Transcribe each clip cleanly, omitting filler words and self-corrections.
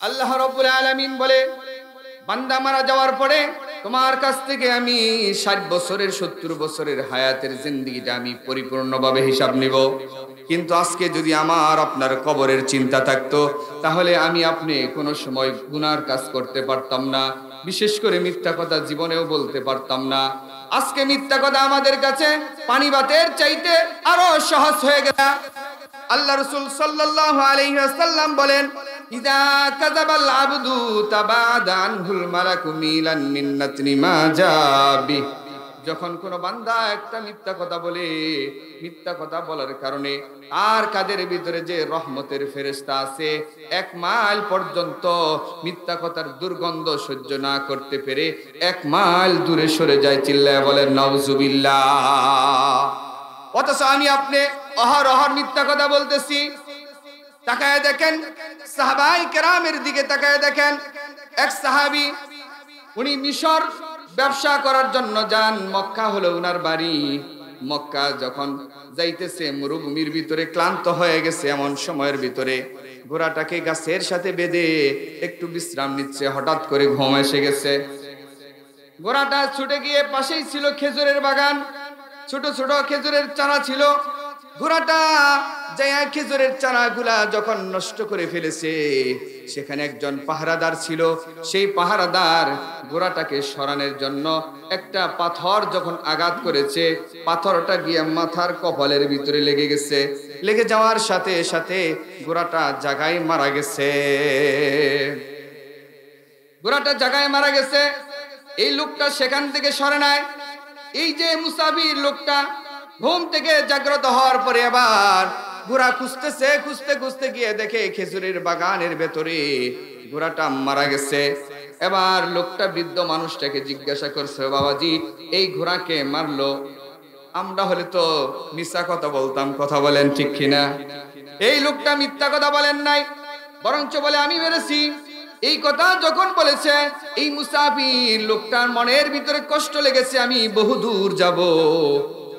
আল্লাহ রাব্বুল আলামিন বলে, বান্দা মারা যাওয়ার পরে তোমার কাছ থেকে আমি 60 বছরের 70 বছরের হায়াতের জিন্দেগিটা আমি পরিপূর্ণভাবে হিসাব নিব। কিন্তু আজকে যদি আমার আপনার কবরের চিন্তা থাকতো, তাহলে আমি আপনি কোনো সময় গুনার কাজ করতে পারতাম না, বিশেষ করে মিথ্যা কথা জীবনেও বলতে পারতাম না। আজকে মিথ্যা কথা আমাদের কাছে পানিবাতের চাইতে আরো সহজ হয়ে গেল। আল্লাহ রাসূল সাল্লাল্লাহু আলাইহি ওয়াসাল্লাম বলেন, ইযা কাযাবাল আবদু তাবাদা আনহুল মালাকু মিলান মিন্নাতনি মা জাবি। যখন কোন বান্দা একটা মিথ্যা কথা বলে, মিথ্যা কথা বলার কারণে আর কাদের ভিতরে যে রহমতের ফেরেশতা আছে 1 মাইল পর্যন্ত মিথ্যা কথার দুর্গন্ধ সহ্য না করতে পেরে 1 মাইল দূরে সরে যায়। চিল্লায় বলেন নাউজুবিল্লাহ। অথচ আমি আপনি অহরহ মিথ্যা কথা বলতেছি। তাকায় দেখেন সাহাবায়ে কেরামের দিকে, তাকায় দেখেন এক সাহাবী, উনি মিশর ব্যবসা করার জন্য যান। মক্কা হলো উনার বাড়ি। মক্কা যখন যাইতেছে মরুভূমির ভিতরে ক্লান্ত হয়ে গেছে, এমন সময়ের ভিতরে ঘোড়াটাকে গাছের সাথে বেঁধে একটু বিশ্রাম নিচ্ছে। হঠাৎ করে ঘুম এসে গেছে। ঘোড়াটা ছুটে গিয়ে পাশেই ছিল খেজুরের বাগান, ছোট ছোট খেজুরের চারা ছিল। ঘোড়াটা যায় খেজুরের চারাগুলা যখন নষ্ট করে ফেলেছে, সেখানে একজন পাহারাদার ছিল। সেই পাহারাদার ঘোড়াটাকে সরানোর জন্য একটা পাথর যখন আঘাত করেছে, পাথরটা গিয়ে মাথার কপালের ভিতরে লেগে গেছে। লেগে যাওয়ার সাথে সাথে ঘোড়াটা জায়গায় মারা গেছে। ঘোড়াটা জায়গায় মারা গেছে। এই লোকটা সেখান থেকে সরে নাই। এই যে মুসাফির লোকটা ঘুম থেকে জাগ্রত হওয়ার পরে আবার ঘোড়া খুঁজতেছে, খুঁজতে খুঁজতে গিয়ে দেখে খেজুরের বাগানের ভেতরে ঘোড়াটা মারা গেছে। এবার লোকটা বৃদ্ধ মানুষটাকে জিজ্ঞাসা করছে, বাবাজি এই ঘোড়াকে মারলো? আমরা হলে তো মিথ্যা কথা বলতাম, কথা বলেন ঠিক কিনা? এই লোকটা মিথ্যা কথা বলেন নাই, বরঞ্চ বলে আমি মেরেছি। এই কথা যখন বলেছে, এই মুসাফির লোকটার মনের ভিতরে কষ্ট লেগেছে, আমি বহু দূর যাব,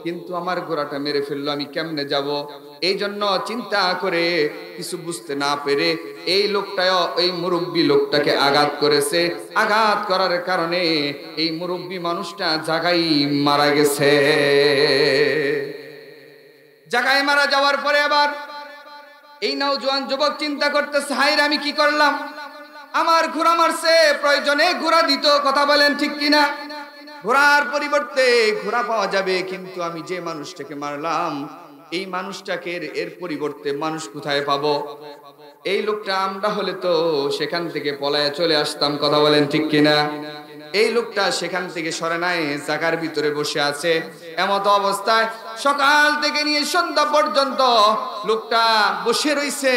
কিন্তু আমার ঘোড়াটা মেরে ফেললো, আমি কেমনে যাব? এই জন্য চিন্তা করে কিছু বুঝতে না পেরে এই লোকটাও এই মুরব্বী লোকটাকে আঘাত করেছে। আঘাত করার কারণে এই মুরব্বী মানুষটা জায়গায় মারা গেছে। জায়গায় মারা যাওয়ার পরে আবার এই নওজোয়ান যুবক চিন্তা করতেছে, হায়রে আমি কি করলাম? আমার ঘোড়া মারছে, প্রয়োজনে ঘোড়া দিত, কথা বলেন ঠিক কিনা? ঘোড়ার পরিবর্তে ঘোড়া পাওয়া যাবে, কিন্তু আমি যে মানুষটাকে মারলাম এই মানুষটাকে এর পরিবর্তে মানুষ কোথায় পাবো? এই লোকটা আমরা হলে তো সেখান থেকে পলায়ে চলে আসতাম, কথা বলেন ঠিক কিনা? এই লোকটা সেখান থেকে সরে নাই, জায়গার ভিতরে বসে আছে। এমত অবস্থায় সকাল থেকে নিয়ে সন্ধ্যা পর্যন্ত লোকটা বসে রইছে।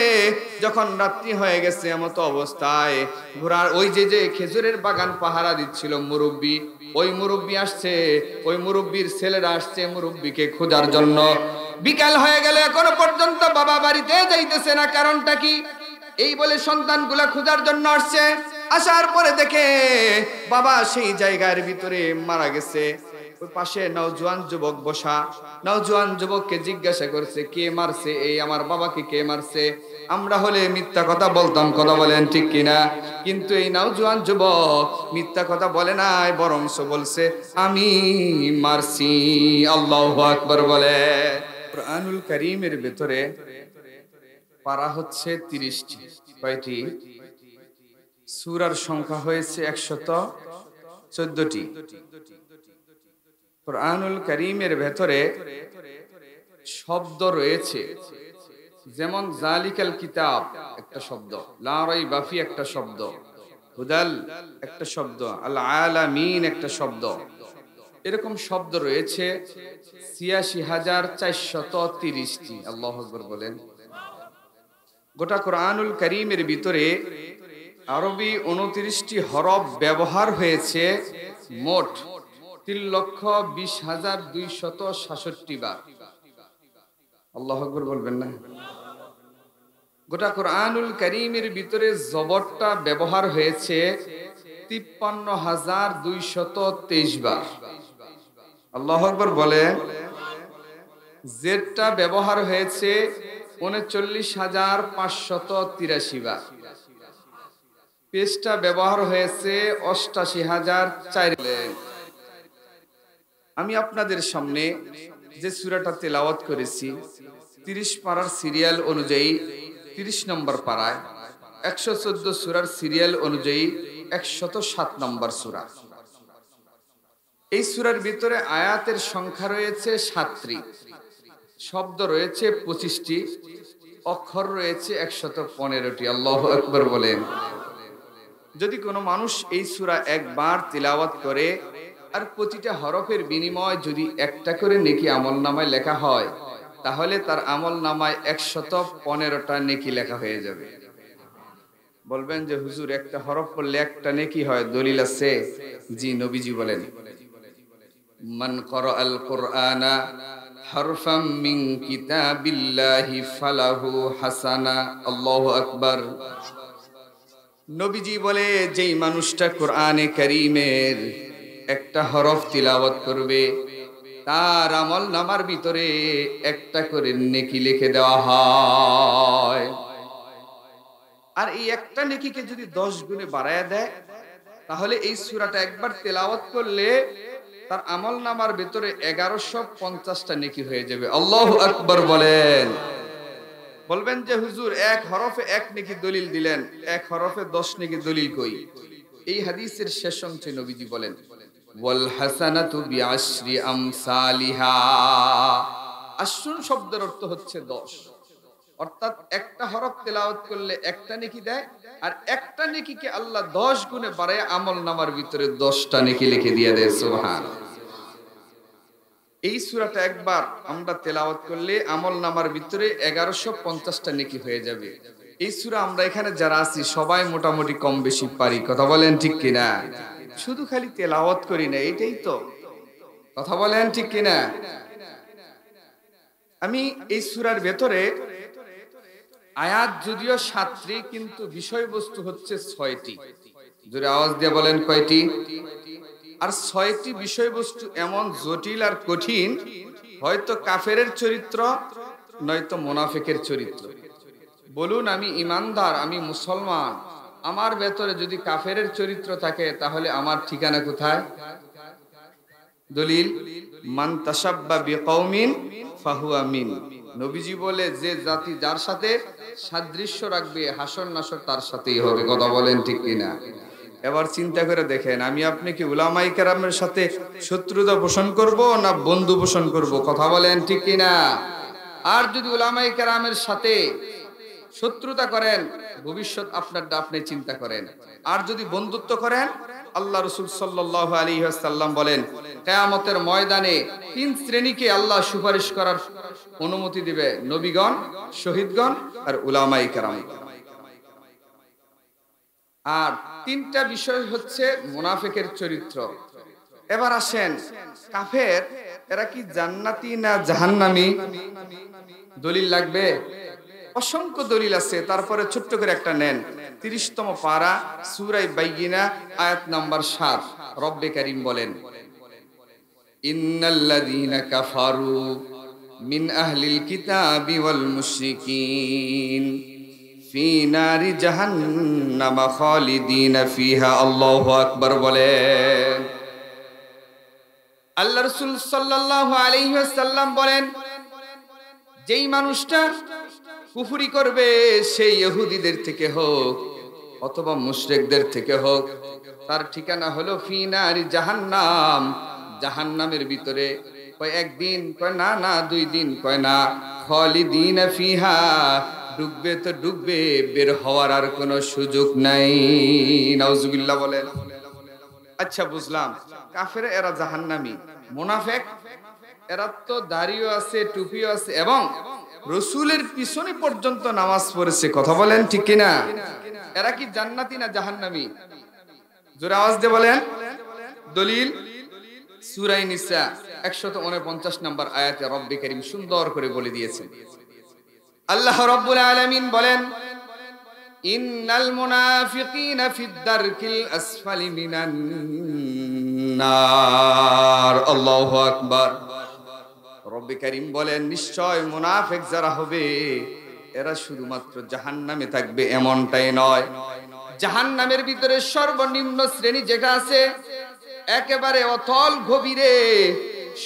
যখন রাত্রি হয়ে গেছে, এমত অবস্থায় ঘোড়ার ওই যে খেজুরের বাগান পাহারা দিচ্ছিল মুরব্বী, ওই মুরব্বী আসছে, ওই মুরব্বীর ছেলেরা আসছে মুরব্বীকে খোঁজার জন্য। বিকাল হয়ে গেল, এখনো পর্যন্ত বাবা বাড়িতে যাইতেছে না, কারণটা কি? এই বলে সন্তানগুলা খোঁজার জন্য আসছে। আসার পরে দেখে বাবা সেই জায়গার ভিতরে মারা গেছে। ওই পাশে নওজোয়ান যুবক বসা। নওজোয়ান যুবককে জিজ্ঞাসা করছে, কে মারছে? এই আমার বাবাকে কে মারছে? আমরা হলে মিথ্যা কথা বলতাম, কথা বলেন ঠিক কিনা? কিন্তু এই নওজোয়ান যুবক মিথ্যা কথা বলে নাই, বরংস বলছে আমি মারছি। আল্লাহু আকবার বলে। কুরআনুল কারীমের ভিতরে পারা হচ্ছে 30টি। কয়টি? সূরার সংখ্যা হয়েছে 114টি। কুরআনুল কারীমের ভেতরে শব্দ রয়েছে, যেমন জালিকাল কিতাব একটা শব্দ, লা রাইবা ফি একটা শব্দ, হুদাল একটা শব্দ, আল আলামিন একটা শব্দ। এরকম শব্দ রয়েছে ৮৬,৪৩০টি। আল্লাহু আকবার বলেন। গোটা কুরআনুল কারীমের ভিতরে আরবি 29টি হরফ ব্যবহার হয়েছে মোট ৩,২০,২৬৭ বার। আল্লাহু আকবার বলবেন না? গোটা কুরআনুল কারীমের ভিতরে জবরটা ব্যবহার হয়েছে ৫৩,২২৩ বার। আল্লাহু আকবার বলে। জেডটা ব্যবহার হয়েছে ৩৯,৫৮৩ বার। পেজটা ব্যবহার হয়েছে ৮৮,০০৪। আমি আপনাদের সামনে যে সূরাটা তেলাওয়াত করেছি ৩০ পারার সিরিয়াল অনুযায়ী ৩০ নম্বর পারায়, ১১৪ সূরার সিরিয়াল অনুযায়ী ১০৭ নম্বর সূরা। এই সূরার ভিতরে আয়াতের সংখ্যা রয়েছে ৭টি, শব্দ রয়েছে ২৫টি, অক্ষর রয়েছে ১১৫টি। আল্লাহু আকবার বলেন। যদি কোনো মানুষ এই সূরা একবার তিলাওয়াত করে আর প্রতিটা হরফের বিনিময় যদি একটা করে নেকি আমলনামায় লেখা হয়, তাহলে তার আমলনামায় ১১৫টা নেকি লেখা হয়ে যাবে। বলবেন যে হুজুর একটা হরফ পড়লে একটা নেকি হয়, দলিল আছে? জি, নবীজি বলেন, মান ক্বারাআল কুরআনা হারফাম মিন কিতাবিল্লাহি ফালাহু হাসানা। আল্লাহু আকবার। নবীজি বলে, যেই মানুষটা কোরআনে কারীমের একটা হরফ তিলাওয়াত করবে, তার আমলনামার ভিতরে একটা করে নেকি লিখে দেওয়া হয়। আর এই একটা নেকিকে যদি 10 গুণে বাড়ায়া দেয়, তাহলে এই সূরাটা একবার তেলাওয়াত করলে তার আমলনামার ভিতরে ১১৫০টা নেকি হয়ে যাবে। আল্লাহু আকবার বলেন। বলবেন যে হুজুর এক হরফে এক নেকি দলিল দিলেন, এক হরফে 10 নেকি দলিল কই? এই হাদিসের শেষ অংশে নবীজি বলেন, ওয়াল হাসানাতু বিআশরি আমসালিহা। আশরুন শব্দের অর্থ হচ্ছে 10, অর্থাৎ একটা হরফ তেলাওয়াত করলে একটা নেকি দেয়, আর একটা নেকিকে আল্লাহ 10 গুণে বাড়ায় আমলনামার ভিতরে 10টা নেকি লিখে দিয়ে দেয়। সুবহানাল্লাহ। এই সূরাটা একবার আমরা তেলাওয়াত করলে আমলনামার ভিতরে ১১৫০টা নেকি হয়ে যাবে। এই সূরা আমরা এখানে যারা আছি সবাই মোটামুটি কম বেশি পারি, কথা বলেন ঠিক কিনা? শুধু খালি তেলাওয়াত করি না, এটাই তো, কথা বলেন ঠিক কিনা? আমি এই সূরার ভেতরে আয়াত যদিও ৭টি, কিন্তু বিষয়বস্তু হচ্ছে ৬টি। জোরে আওয়াজ দিয়ে বলেন কয়টি? আর ৬টি বিষয়বস্তু এমন জটিল আর কঠিন, হয়তো কাফেরের চরিত্র, নয়তো মুনাফিকের চরিত্র। বলুন, আমি ইমানদার, আমি মুসলমান, আমার ভেতরে যদি কাফেরের চরিত্র থাকে, তাহলে আমার ঠিকানা কোথায়? দলিল, মান তাশাব্বা বিকওমিন ফাহুয়া মিন। নবীজি বলে, যে জাতি যার সাথে সাদৃশ্য রাখবে, হাসর নাসর তার সাথেই হবে। কথা বলেন ঠিক কিনা? এবার চিন্তা করে দেখেন, আমি আপনি কি উলামায়ে কেরামের সাথে শত্রুতা পোষণ করব না বন্ধু পোষণ করব? কথা বলেন ঠিক কিনা? আর যদি উলামায়ে কেরামের সাথে শত্রুতা করেন, ভবিষ্যৎ আপনারটা আপনি চিন্তা করেন। আর যদি বন্ধুত্ব করেন, আল্লাহ রাসূল সাল্লাল্লাহু আলাইহি ওয়াসাল্লাম বলেন, কিয়ামতের ময়দানে 3 শ্রেণীকে আল্লাহ সুপারিশ করার অনুমতি দিবে: নবীগণ, শহীদগণ আর উলামায়ে কেরাম। আর 3টা বিষয় হচ্ছে মুনাফিকের চরিত্র। এবার আসেন, কাফের এরা কি জান্নাতি না জাহান্নামী? দলিল লাগবে? অসংখ্য দলিল আছে। তারপরে ছোট্ট করে একটা নেন, 30তম পারা, সূরা বাইয়িনা, আয়াত নাম্বার 7। রব্বে কারীম বলেন, ইন্নাল্লাযীনা কাফারু মিন আহলিল কিতাবি ওয়াল মুশরিকিন ফি নারি জাহান্নাম খালিদিনা ফিহা। আল্লাহু আকবার বলেন। আল্লাহ রাসূল সাল্লাল্লাহু আলাইহি ওয়াসাল্লাম বলেন, যেই মানুষটা কুফরি করবে, সেই ইহুদিদের থেকে হোক অথবা মুশরিকদের থেকে হোক, তার ঠিকানা হলো ফি নারি জাহান্নাম, জাহান্নামের ভিতরে। কয় একদিন, কয় না না 2 দিন, কয় না, খালিদিনা ফিহা, ডুববে তো ডুববে, বের হওয়ার আর কোনো সুযোগ নাই। নাউজুবিল্লাহ বলেন। আচ্ছা, বুঝলাম, কাফের এরা জাহান্নামী। মুনাফিক এরা তো দাড়িও আছে, টুপিও আছে, এবং রাসূলের পিছনে পর্যন্ত নামাজ পড়েছে। কথা বলেন ঠিক কিনা? এরা কি জান্নাতি না জাহান্নামী? জোরে আওয়াজ দিয়ে বলেন। দলিল, সূরা নিসা 149 নম্বর আয়াতে রব্বে কারীম সুন্দর করে বলে দিয়েছেন। আল্লাহ রাব্বুল আলামিন বলেন, ইন্নাল মুনাফিকিনা ফিদ দারকিল আসফালি মিনান নার। আল্লাহু আকবার। রব্বে কারীম বলেন, নিশ্চয় মুনাফিক যারা হবে, এরা শুধুমাত্র জাহান্নামে থাকবে এমনটাই নয়, জাহান্নামের ভিতরে সর্বনিম্ন শ্রেণী যেটা আছে, একেবারে অতল গভীরে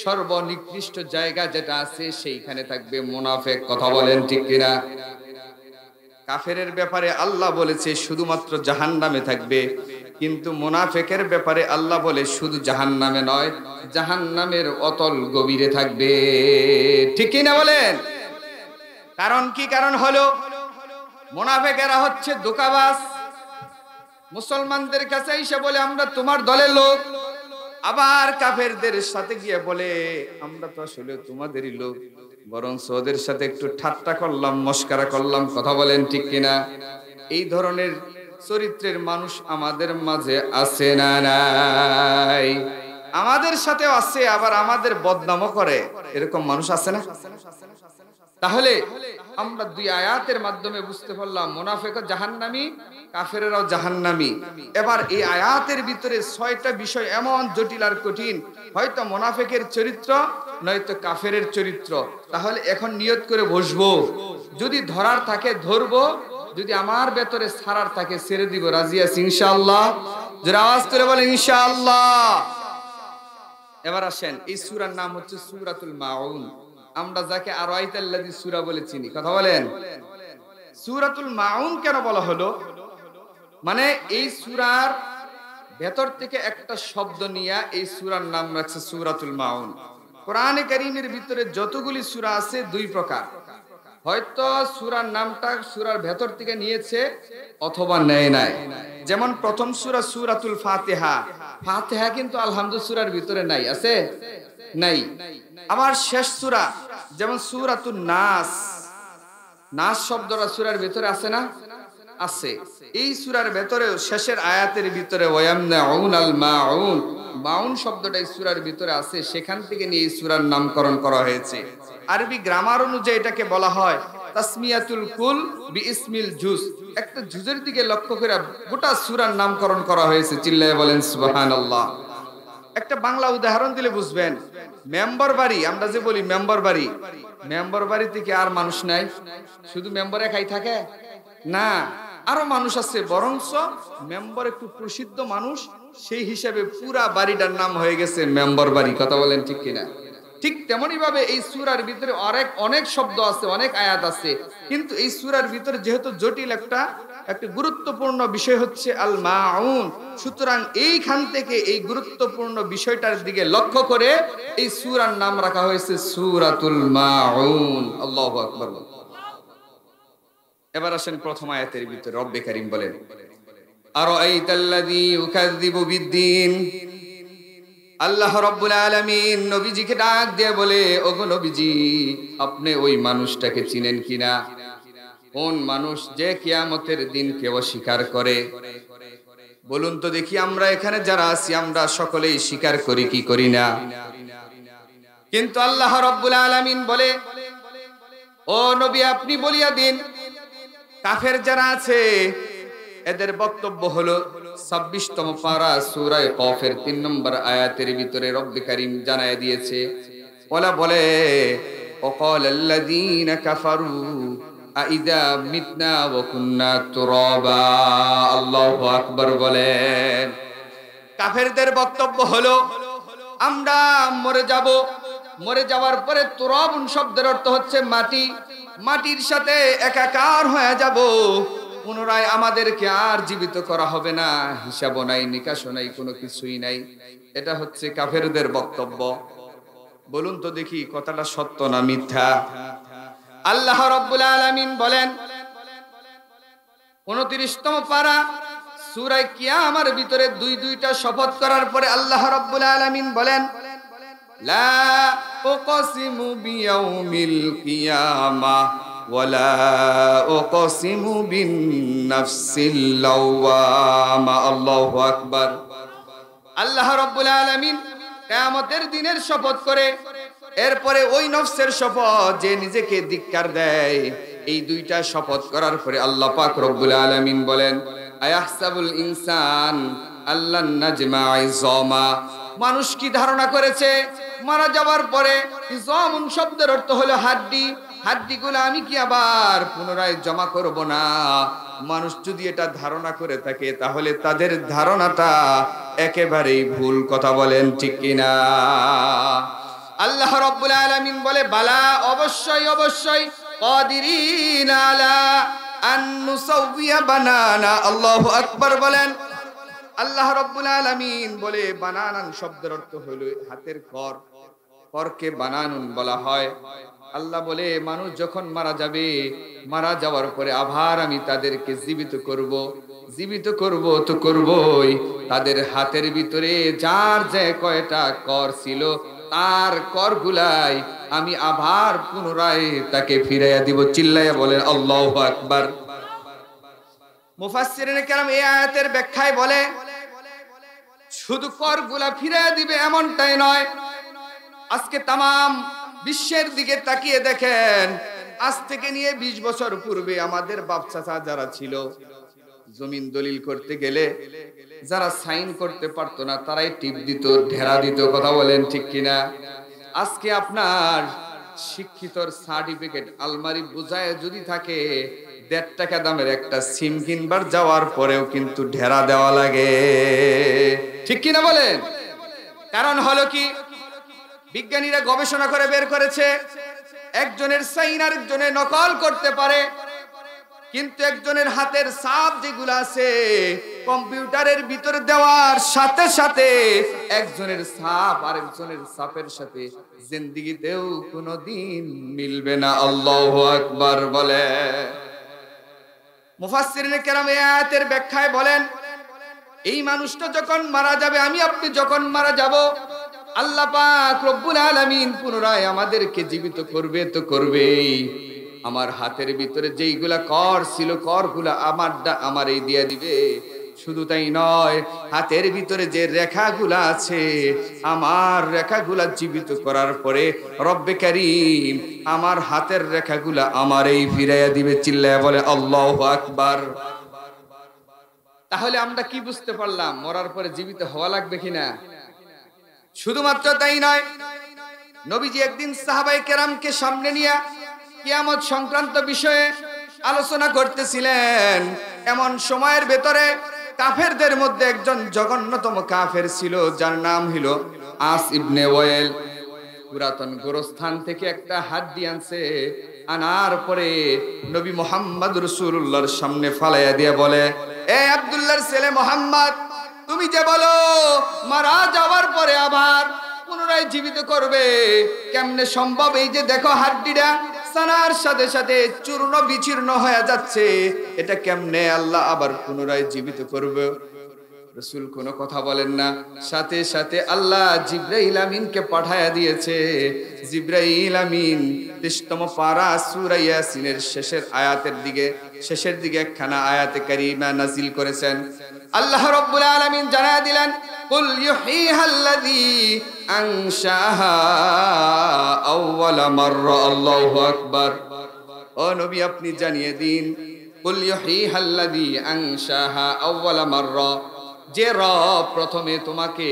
সর্বনিকৃষ্ট জায়গা যেটা আছে, সেইখানে থাকবে মুনাফিক। কথা বলেন ঠিক কিনা? কাফেরের ব্যাপারে আল্লাহ বলেছে শুধুমাত্র জাহান্নামে থাকবে, কিন্তু মুনাফিকের ব্যাপারে আল্লাহ বলে শুধু জাহান্নামে নয়, জাহান্নামের অতল গভীরে থাকবে। ঠিক কিনা বলেন? কারণ কি? কারণ হলো মুনাফিকেরা হচ্ছে ধোঁকাবাজ। মুসলমানদের কাছে এসে বলে আমরা তোমার দলের লোক, আবার কাফেরদের সাথে গিয়ে বলে আমরা তো আসলে তোমাদেরই লোক, বরং ওদের সাথে একটু ঠাট্টা করলাম, মস্করা করলাম। কথা বলেন ঠিক কিনা? এই ধরনের চরিত্রের মানুষ আমাদের মাঝে আছে না নাই? আমাদের সাথেও আছে, আবার আমাদের বদনামও করে, এরকম মানুষ আছে না? তাহলে আমরা দুই আয়াতের মাধ্যমে বুঝতে পারলাম মুনাফিকও জাহান্নামী, কাফেরেরাও জাহান্নামী। এবার এই আয়াতের ভিতরে 6টা বিষয় এমন জটিল আর কঠিন, হয়তো মুনাফিকের চরিত্র নয়তো কাফেরের চরিত্র। তাহলে এখন নিয়ত করে বসবো, যদি ধরার থাকে ধরবো, যদি আমার ভেতরে ছাড়ার থাকে ছেড়ে দিব। রাজি আছি ইনশাআল্লাহ? যারা আওয়াজ করে বলেন ইনশাআল্লাহ। এবার আসেন, এই সূরার নাম হচ্ছে সূরাতুল মাউন। আমরা যাকে আরাইতাল্লাযী সূরা বলে চিনি। কথা বলেন, সূরাতুল মাউন কেন বলা হলো? মানে এই সূরার ভেতর থেকে একটা শব্দ নিয়ে এই সূরার নাম রাখছে সূরাতুল মাউন। কোরআনে কারীমের ভিতরে যতগুলি সূরা আছে দুই প্রকার, হয়তো সূরার নামটা সূরার ভেতর থেকে নিয়েছে অথবা নেয় নাই। যেমন প্রথম সূরা সূরাতুল ফাতিহা, ফাতিহা কিন্তু আলহামদুলিল্লাহ সূরার ভিতরে নাই, আছে? নাই। আবার শেষ সূরা যেমন সূরাতুন নাস, নাস শব্দটা সূরার ভিতরে আছে না? আছে। এই সূরার ভিতরে শেষের আয়াতের ভিতরে ওয়ায়ামনাউনাল মাউন, মাউন শব্দটা এই সূরার ভিতরে আছে, সেখান থেকে নিয়ে এই সূরার নামকরণ করা হয়েছে। আরবি গ্রামার অনুযায়ী এটাকে বলা হয় তাসমিয়াতুল কুল বিইসমিল জুজ। একটা জুজের দিকে লক্ষ্য করে গোটা সূরার নামকরণ করা হয়েছে। চিল্লায়ে বলেন সুবহানাল্লাহ। একটা বাংলা উদাহরণ দিলে বুঝবেন। মেম্বার বাড়ি, আমরা যে বলি মেম্বার বাড়ি, মেম্বার বাড়িতে কি আর মানুষ নাই? শুধু মেম্বার একাই থাকে না, আরো মানুষ আছে, বরঞ্চ মেম্বার একটু প্রসিদ্ধ মানুষ, সেই হিসাবে পুরা বাড়িটার নাম হয়ে গেছে মেম্বার বাড়ি। কথা বলেন ঠিক কিনা? ঠিক তেমনি ভাবে এই সূরার ভিতরে অনেক শব্দ আছে, অনেক আয়াত আছে, কিন্তু এই সূরার ভিতরে যেহেতু জটিল একটা গুরুত্বপূর্ণ বিষয় হচ্ছে আল মাউন, সুতরাং এইখান থেকে এই গুরুত্বপূর্ণ বিষয়টার দিকে লক্ষ্য করে এই সূরার নাম রাখা হয়েছে সূরাতুল মাউন। আল্লাহু আকবার। এবার আসেন প্রথম আয়াতের ভিতরে রব্বে কারীম বলেন আরাইতাল্লাযী ইউকাযযিবু বিদ্দীন। আল্লাহ রাব্বুল আলামিন নবীজিকে ডাক দিয়ে বলে, ওগো নবীজি, আপনি ওই মানুষটাকে চিনেন কিনা? কোন মানুষ যে কিয়ামতের দিনকে অস্বীকার করে? বলুন তো দেখি, আমরা এখানে যারা আছি আমরা সকলেই স্বীকার করি কি করি না? কিন্তু আল্লাহ রাব্বুল আলামিন বলে, ও নবী আপনি বলিয়া দিন, কাফের যারা আছে এদের বক্তব্য হলো 26তম পারা সূরা কফের 3 নম্বর আয়াতের ভিতরে রব্বে কারীম জানায় দিয়েছে, ওলা বলে ওয়াকালাল্লাযীনা কাফারু আইযা মিতনা ওয়া কুন্না তুরাবা। আল্লাহু আকবার বলেন। কাফেরদের বক্তব্য হলো আমরা মরে যাব, মরে যাওয়ার পরে তুরাবুন শব্দের অর্থ হচ্ছে মাটি, মাটির সাথে একাকার হয়ে যাব, পুনরায় আমাদেরকে আর জীবিত করা হবে না, হিসাবও নাই, নিকাশও নাই, কোনো কিছুই নাই। এটা হচ্ছে কাফেরদের বক্তব্য। বলুন তো দেখি কথাটা সত্য না মিথ্যা? আল্লাহ রাব্বুল আলামিন বলেন 29তম পারা সূরা কিয়ামার ভিতরে দুইটা শপথ করার পরে আল্লাহ রাব্বুল আলামিন বলেন লা উকসিমু বিয়াউমিল কিয়ামা ওয়ালা উকসিমু বিন নাফসিল লাওয়ামা। আল্লাহু আকবার। আল্লাহ রাব্বুল আলামিন কিয়ামতের দিনের শপথ করে, এরপরে ওই নফসের শপথ যে নিজেকে ধিক্কার দেয়। এই দুইটা শপথ করার পরে আল্লাহ পাক রব্বুল আলামিন বলেন আয়াহসাবুল ইনসান আল্লান নাজমা ইযামা। মানুষ কি ধারণা করেছে মারা যাওয়ার পরে ইযামুন শব্দের অর্থ হলো হাড্ডি, হাড্ডিগুলো আমি কি আবার পুনরায় জমা করব না? মানুষ যদি এটা ধারণা করে থাকে তাহলে তাদের ধারণাটা একেবারেই ভুল। কথা বলেন ঠিক কিনা? আল্লাহ রাব্বুল আলামিন বলে, বালা, অবশ্যই অবশ্যই, কাদিরিন আলা আন নুসাউইয়া বানানা। আল্লাহু আকবার বলেন। আল্লাহ রাব্বুল আলামিন বলে, বানানান শব্দের অর্থ হলো হাতের কর। করকে বানানুন বলা হয়। আল্লাহ বলে, মানুষ যখন মারা যাবে, মারা যাওয়ার পরে আবার আমি তাদেরকে জীবিত করব। জীবিত করব তো করবই, তাদের হাতের ভিতরে যার যে কয়টা কর ছিল তার করগুলাই আমি আবার পুনরায় তাকে ফিরাইয়া দিব। চিল্লাইয়া বলেন আল্লাহু আকবার। মুফাসসিরিনে কেরাম এই আয়াতের ব্যাখ্যায় বলে, শুধু করগুলা ফিরাইয়া দিবে এমনটাই নয়। আজকে তামাম বিশ্বের দিকে তাকিয়ে দেখেন, আজ থেকে নিয়ে 20 বছর পূর্বে আমাদের বাপ চাচা যারা ছিল, জমিন দলিল করতে গেলে যারা সাইন করতে পারতো না তারাই টিপ দিত, ঢেরা দিত। কথা বলেন ঠিক কিনা? আজকে আপনার শিক্ষিতর সার্টিফিকেট আলমারি বোঝায় যদি থাকে, 1.5 টাকা দামের একটা সিম কিনবার যাওয়ার পরেও কিন্তু ঢেরা দেওয়া লাগে। ঠিক কিনা বলেন? কারণ হলো কি, বিজ্ঞানীরা গবেষণা করে বের করেছে, একজনের সাইন আরেকজনের নকল করতে পারে, কিন্তু একজনের হাতের ছাপ যেগুলো আছে কম্পিউটারের ভিতরে দেওয়ার সাথে সাথে একজনের ছাপ আরেকজনের ছাপের সাথে জিন্দেগিতেও কোনোদিন মিলবে না। আল্লাহু আকবার বলে। মুফাসসিরিনে কেরাম এই আয়াতের ব্যাখ্যায় বলেন, এই মানুষটা যখন মারা যাবে, আমি আপনি যখন মারা যাব, আল্লাহ পাক রব্বুল আলামিন পুনরায় আমাদেরকে জীবিত করবে তো করবেই। আমার হাতের ভিতরে যেইগুলা কর ছিল, করগুলা আমারই দিয়ে দিবে। শুধু তাই নয়, হাতের ভিতরে যে রেখাগুলা আছে, আমার রেখাগুলা জীবিত করার পরে রব্বে কারীম আমার হাতের রেখাগুলা আমারই ফিরাইয়া দিবে। চিল্লায়া বলে আল্লাহু আকবার। তাহলে আমরা কি বুঝতে পারলাম? মরার পরে জীবিত হওয়া লাগবে কিনা? শুধুমাত্র তাই নয়, নবীজি একদিন সাহাবায়ে কেরামকে সামনে নিয়ে কিয়ামত সংক্রান্ত বিষয়ে আলোচনা করতেছিলেন। এমন সময়ের ভেতরে কাফেরদের মধ্যে একজন জঘন্যতম কাফের ছিল, যার নাম হলো আস ইবনে ওয়াইল। পুরাতন গোরস্থান থেকে একটা হাড্ডি আনছে, আনার পরে নবী মুহাম্মদ রাসূলুল্লাহর সামনে ফালাইয়া দিয়ে বলে, এ আব্দুল্লাহর ছেলে মুহাম্মদ, তুমি যে বলো মারা যাওয়ার পরে আবার পুনরায় জীবিত করবে, কেমনে সম্ভব? এই যে দেখো হাড্ডিটা সানার সাথে সাথে চূর্ণ বিচূর্ণ হয়ে যাচ্ছে, এটা কেমনে আল্লাহ আবার পুনরায় জীবিত করবে? রাসূল কোনো কথা বলেন না। সাথে সাথে আল্লাহ জিবরাইল আমিনকে পাঠায়া দিয়েছে। জিবরাইল আমিন 30তম পারা সূরা ইয়াসিনের শেষের দিকে একখানা আয়াতে কারিমা নাজিল করেছেন। আল্লাহ রাব্বুল আলামিন জানায়া দিলেন, কুল ইউহিহাল্লাযী আনশাহা আউওয়ালা মাররা। আল্লাহু আকবার। ও নবী, আপনি জানিয়ে দিন, কুল ইউহিহাল্লাযী আনশাহা আউওয়ালা মাররা, যে রব প্রথমে তোমাকে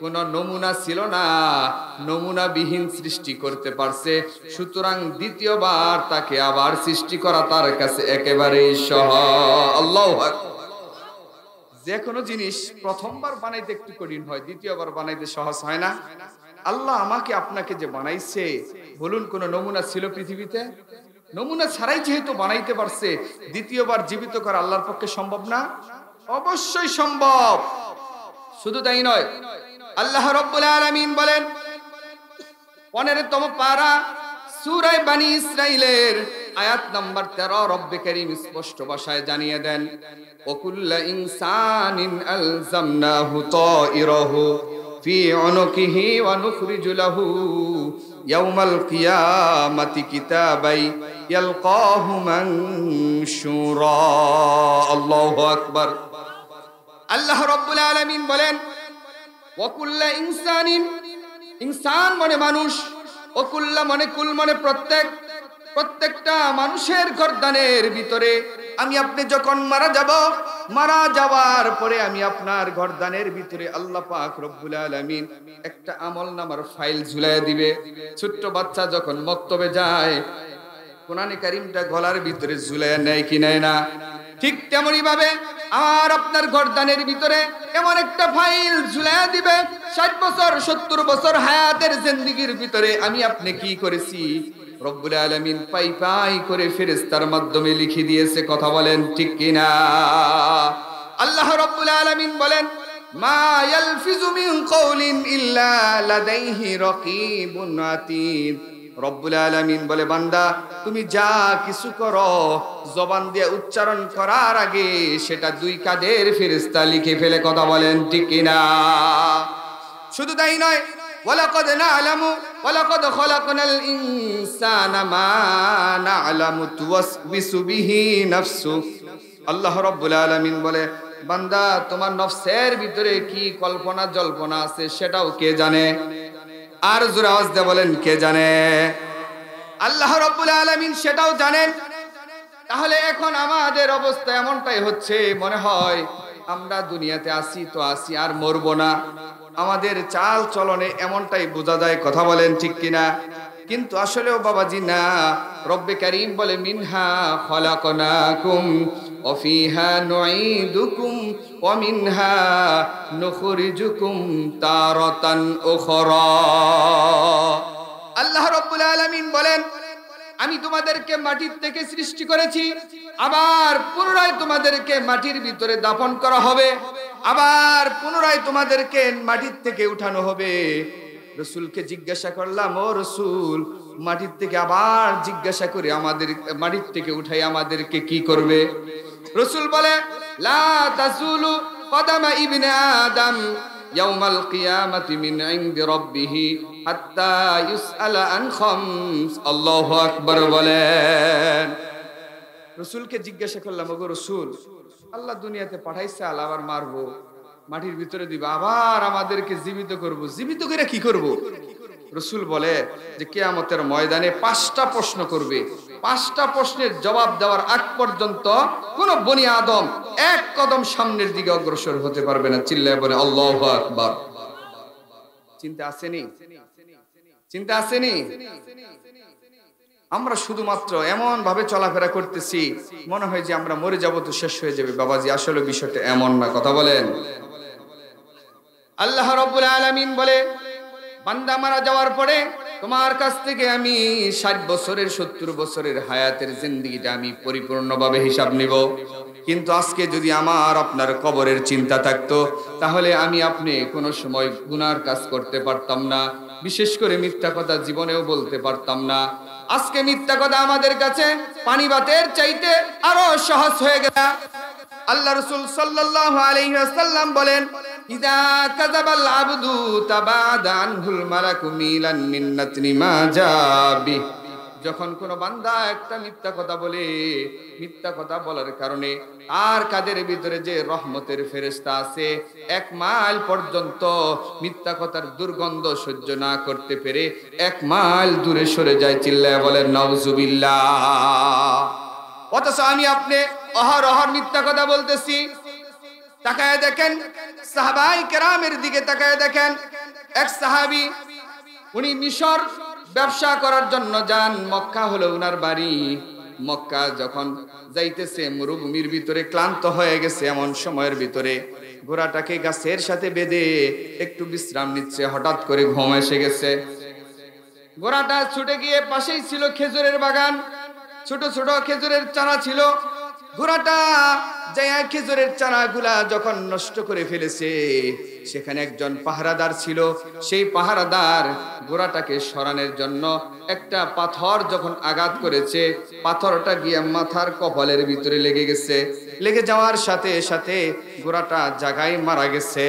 কোন নমুনা ছিল না, নমুনাবিহীন সৃষ্টি করতে পারছে, সুতরাং দ্বিতীয়বার তাকে আবার সৃষ্টি করা তার কাছে একেবারেই সহজ। আল্লাহু আকবার। যে কোনো জিনিস প্রথমবার বানাইতে একটু কঠিন হয়, দ্বিতীয়বার বানাইতে সহজ হয় না? আল্লাহ আমাকে আপনাকে যে বানাইছে, বলুন কোন নমুনা ছিল পৃথিবীতে? নমুনা ছাড়াই যেহেতু বানাইতে পারছে, দ্বিতীয়বার জীবিত করা আল্লাহর পক্ষে সম্ভব না? অবশ্যই সম্ভব। শুধু তাই নয়, আল্লাহ রাব্বুল আলামিন বলেন 15তম পারা সূরা বনী ইসরাঈলের আয়াত নাম্বার 13, রব্বে কারীম স্পষ্ট ভাষায় জানিয়ে দেন, ওয়াকুল্লা ইনসানিন আলজামনাহু তাইরাহু ফি উনুকিহি ওয়া নুখরিজু লাহু ইয়াওমাল কিয়ামাতি কিতাবাই ইয়ালকাহু মানশুরা। আল্লাহু আকবার। আল্লাহ রাব্বুল আলামিন বলেন, ওয়াকুল্লা ইনসানিন, ইনসান মানে মানুষ, ওয়াকুল্লা মানে কুল মানে প্রত্যেকটা মানুষের গর্দানের ভিতরে আমি আপনি যখন মারা যাব, মারা যাওয়ার পরে আমি আপনার গর্দানের ভিতরে আল্লাহ পাক রব্বুল আলামিন একটা আমলনামার ফাইল ঝুলাইয়া দিবে। ছোট্ট বাচ্চা যখন মক্তবে যায়, কোরআনে কারীমটা গলার ভিতরে ঝুলাইয়া নেয় কি নেয় না? ঠিক তেমনি ভাবে আর আপনার গর্দানের ভিতরে এমন একটা ফাইল ঝুলাইয়া দিবে, 60 বছর 70 বছর হায়াতের জিন্দেগির ভিতরে আমি আপনি কি করেছি রব্বুল আলামিন পাই পাই করে ফেরেশতার মাধ্যমে লিখে দিয়েছে। কথা বলেন ঠিক কিনা? আল্লাহ রব্বুল আলামিন বলেন, মা ইয়ালফিজু মিন কওলিন ইল্লা লাদাইহি রাকিবুন আতীদ। রব্বুল আলামিন বলে, বান্দা তুমি যা কিছু করো জবান দিয়ে উচ্চারণ করার আগে সেটা 2 কাঁধের ফেরেশতা লিখে ফেলে। কথা বলেন ঠিক কিনা? শুধু তাই নয়, ওয়ালাকাদ না'লামু ওয়ালাকাদ খলাকনাল ইনসানা মা না'লামু তুওয়াসবিসু বিহি নাফসু। আল্লাহ রাব্বুল আলামিন বলে, বান্দা তোমার নফসের ভিতরে কি কল্পনা জল্পনা আছে সেটাও কে জানে? আর জোরে আওয়াজ দিয়ে বলেন, কে জানে? আল্লাহ রাব্বুল আলামিন সেটাও জানেন। তাহলে এখন আমাদের অবস্থা এমনটাই হচ্ছে, মনে হয় আমরা দুনিয়াতে আসি তো আসি আর মরবো না। আমাদের চাল চলনে এমনটাই বোঝা যায়। কথা বলেন ঠিক কিনা? কিন্তু আসলেও বাবাজি না। রব্বে কারীম বলে, মিনহা খলাকনাকুম ওয়া ফিহা নুঈদুকুম ওয়া মিনহা নুখরিজুকুম তারাতান উখরা। আল্লাহ রাব্বুল আলামিন বলেন, আমি তোমাদেরকে মাটির থেকে সৃষ্টি করেছি, আবার পুনরায় তোমাদেরকে মাটির ভিতরে দাফন করা হবে, আবার পুনরায় তোমাদেরকে মাটির থেকে উঠানো হবে। রাসূলকে জিজ্ঞাসা করলাম, ও রাসূল, মাটির থেকে আবার জিজ্ঞাসা করে আমাদের মাটির থেকে উঠাই আমাদেরকে কি করবে? রাসূল বলে, লা তাসুলু কদামা ইবনে আদম ইয়াউমাল কিয়ামাতি মিন ইনদি রাব্বিহি হাত্তা ইউসআলা আন খামস। আল্লাহু আকবার বলেন। রাসূলকে জিজ্ঞাসা করলাম, ওগো রাসূল, আল্লাহ দুনিয়াতে পাঠাইছে, আবার মারবো, মাটির ভিতরে দিবা, আবার আমাদেরকে জীবিত করব, জীবিত করে কি করব? রাসূল বলে যে কিয়ামতের ময়দানে 5টা প্রশ্ন করবে। 5টা প্রশ্নের জবাব দেওয়ার আগ পর্যন্ত কোন বনি আদম 1 কদম সামনের দিকে অগ্রসর হতে পারবে না। চিল্লায় বলে আল্লাহু আকবার। চিন্তা আসেনি? চিন্তা আসেনি? আমরা শুধুমাত্র এমন ভাবে চলাফেরা করতেছি, মনে হয় যে আমরা মরে যাব তো শেষ হয়ে যাবে। বাবাজি আসলে বিষয়টা এমন না। কথা বলেন। আল্লাহ রাব্বুল আলামিন বলে, বান্দা মারা যাওয়ার পরে তোমার কাছ থেকে আমি 60 বছরের 70 বছরের হায়াতের জিন্দেগিটা আমি পরিপূর্ণভাবে হিসাব নিব। কিন্তু আজকে যদি আমার আপনার কবরের চিন্তা থাকতো, তাহলে আমি আপনি কোনো সময় গুনার কাজ করতে পারতাম না, বিশেষ করে মিথ্যা কথা জীবনেও বলতে পারতাম না। আজকে মিথ্যা কথা আমাদের কাছে পানি ভাতের চাইতে আরো সহজ হয়ে গেল। আল্লাহ রাসূল সাল্লাল্লাহু আলাইহি ওয়াসাল্লাম বলেন, ইযা কাযাবাল আবদু তাবাদা আনহুল মালাকু মিলান মিন নাতনি মা জাবি। যখন কোন বান্দা একটা মিথ্যা কথা বলে, মিথ্যা কথা বলার কারণে আর কাদের ভিতরে যে রহমতের ফেরেশতা আছে 1 মাইল পর্যন্ত মিথ্যা কথার দুর্গন্ধ সহ্য না করতে পেরে 1 মাইল দূরে সরে যায়। চিল্লায় বলেন নাউজুবিল্লাহ। অথচ আমি আপনি অহরহ মিথ্যা কথা বলতেছি। তাকায় দেখেন সাহাবায়ে কেরামের দিকে, তাকায় দেখেন এক সাহাবী, উনি মিশর ব্যবসা করার জন্য যান। মক্কা হলো উনার বাড়ি। মক্কা যখন যাইতেছে মরুভূমির ভিতরে ক্লান্ত হয়ে গেছে, এমন সময়ের ভিতরে ঘোড়াটাকে গাছের সাথে বেঁধে একটু বিশ্রাম নিচ্ছে। হঠাৎ করে ঘুম এসে গেছে। ঘোড়াটা ছুটে গিয়ে পাশেই ছিল খেজুরের বাগান, ছোট ছোট খেজুরের চারা ছিল। ঘোড়াটা যায় খেজুরের চারাগুলা যখন নষ্ট করে ফেলেছে, সেখানে একজন পাহারাদার ছিল। সেই পাহারাদার ঘোড়াটাকে সরানোর জন্য একটা পাথর যখন আঘাত করেছে, পাথরটা গিয়ে মাথার কপালের ভিতরে লেগে গেছে। লেগে যাওয়ার সাথে সাথে ঘোড়াটা জায়গায় মারা গেছে।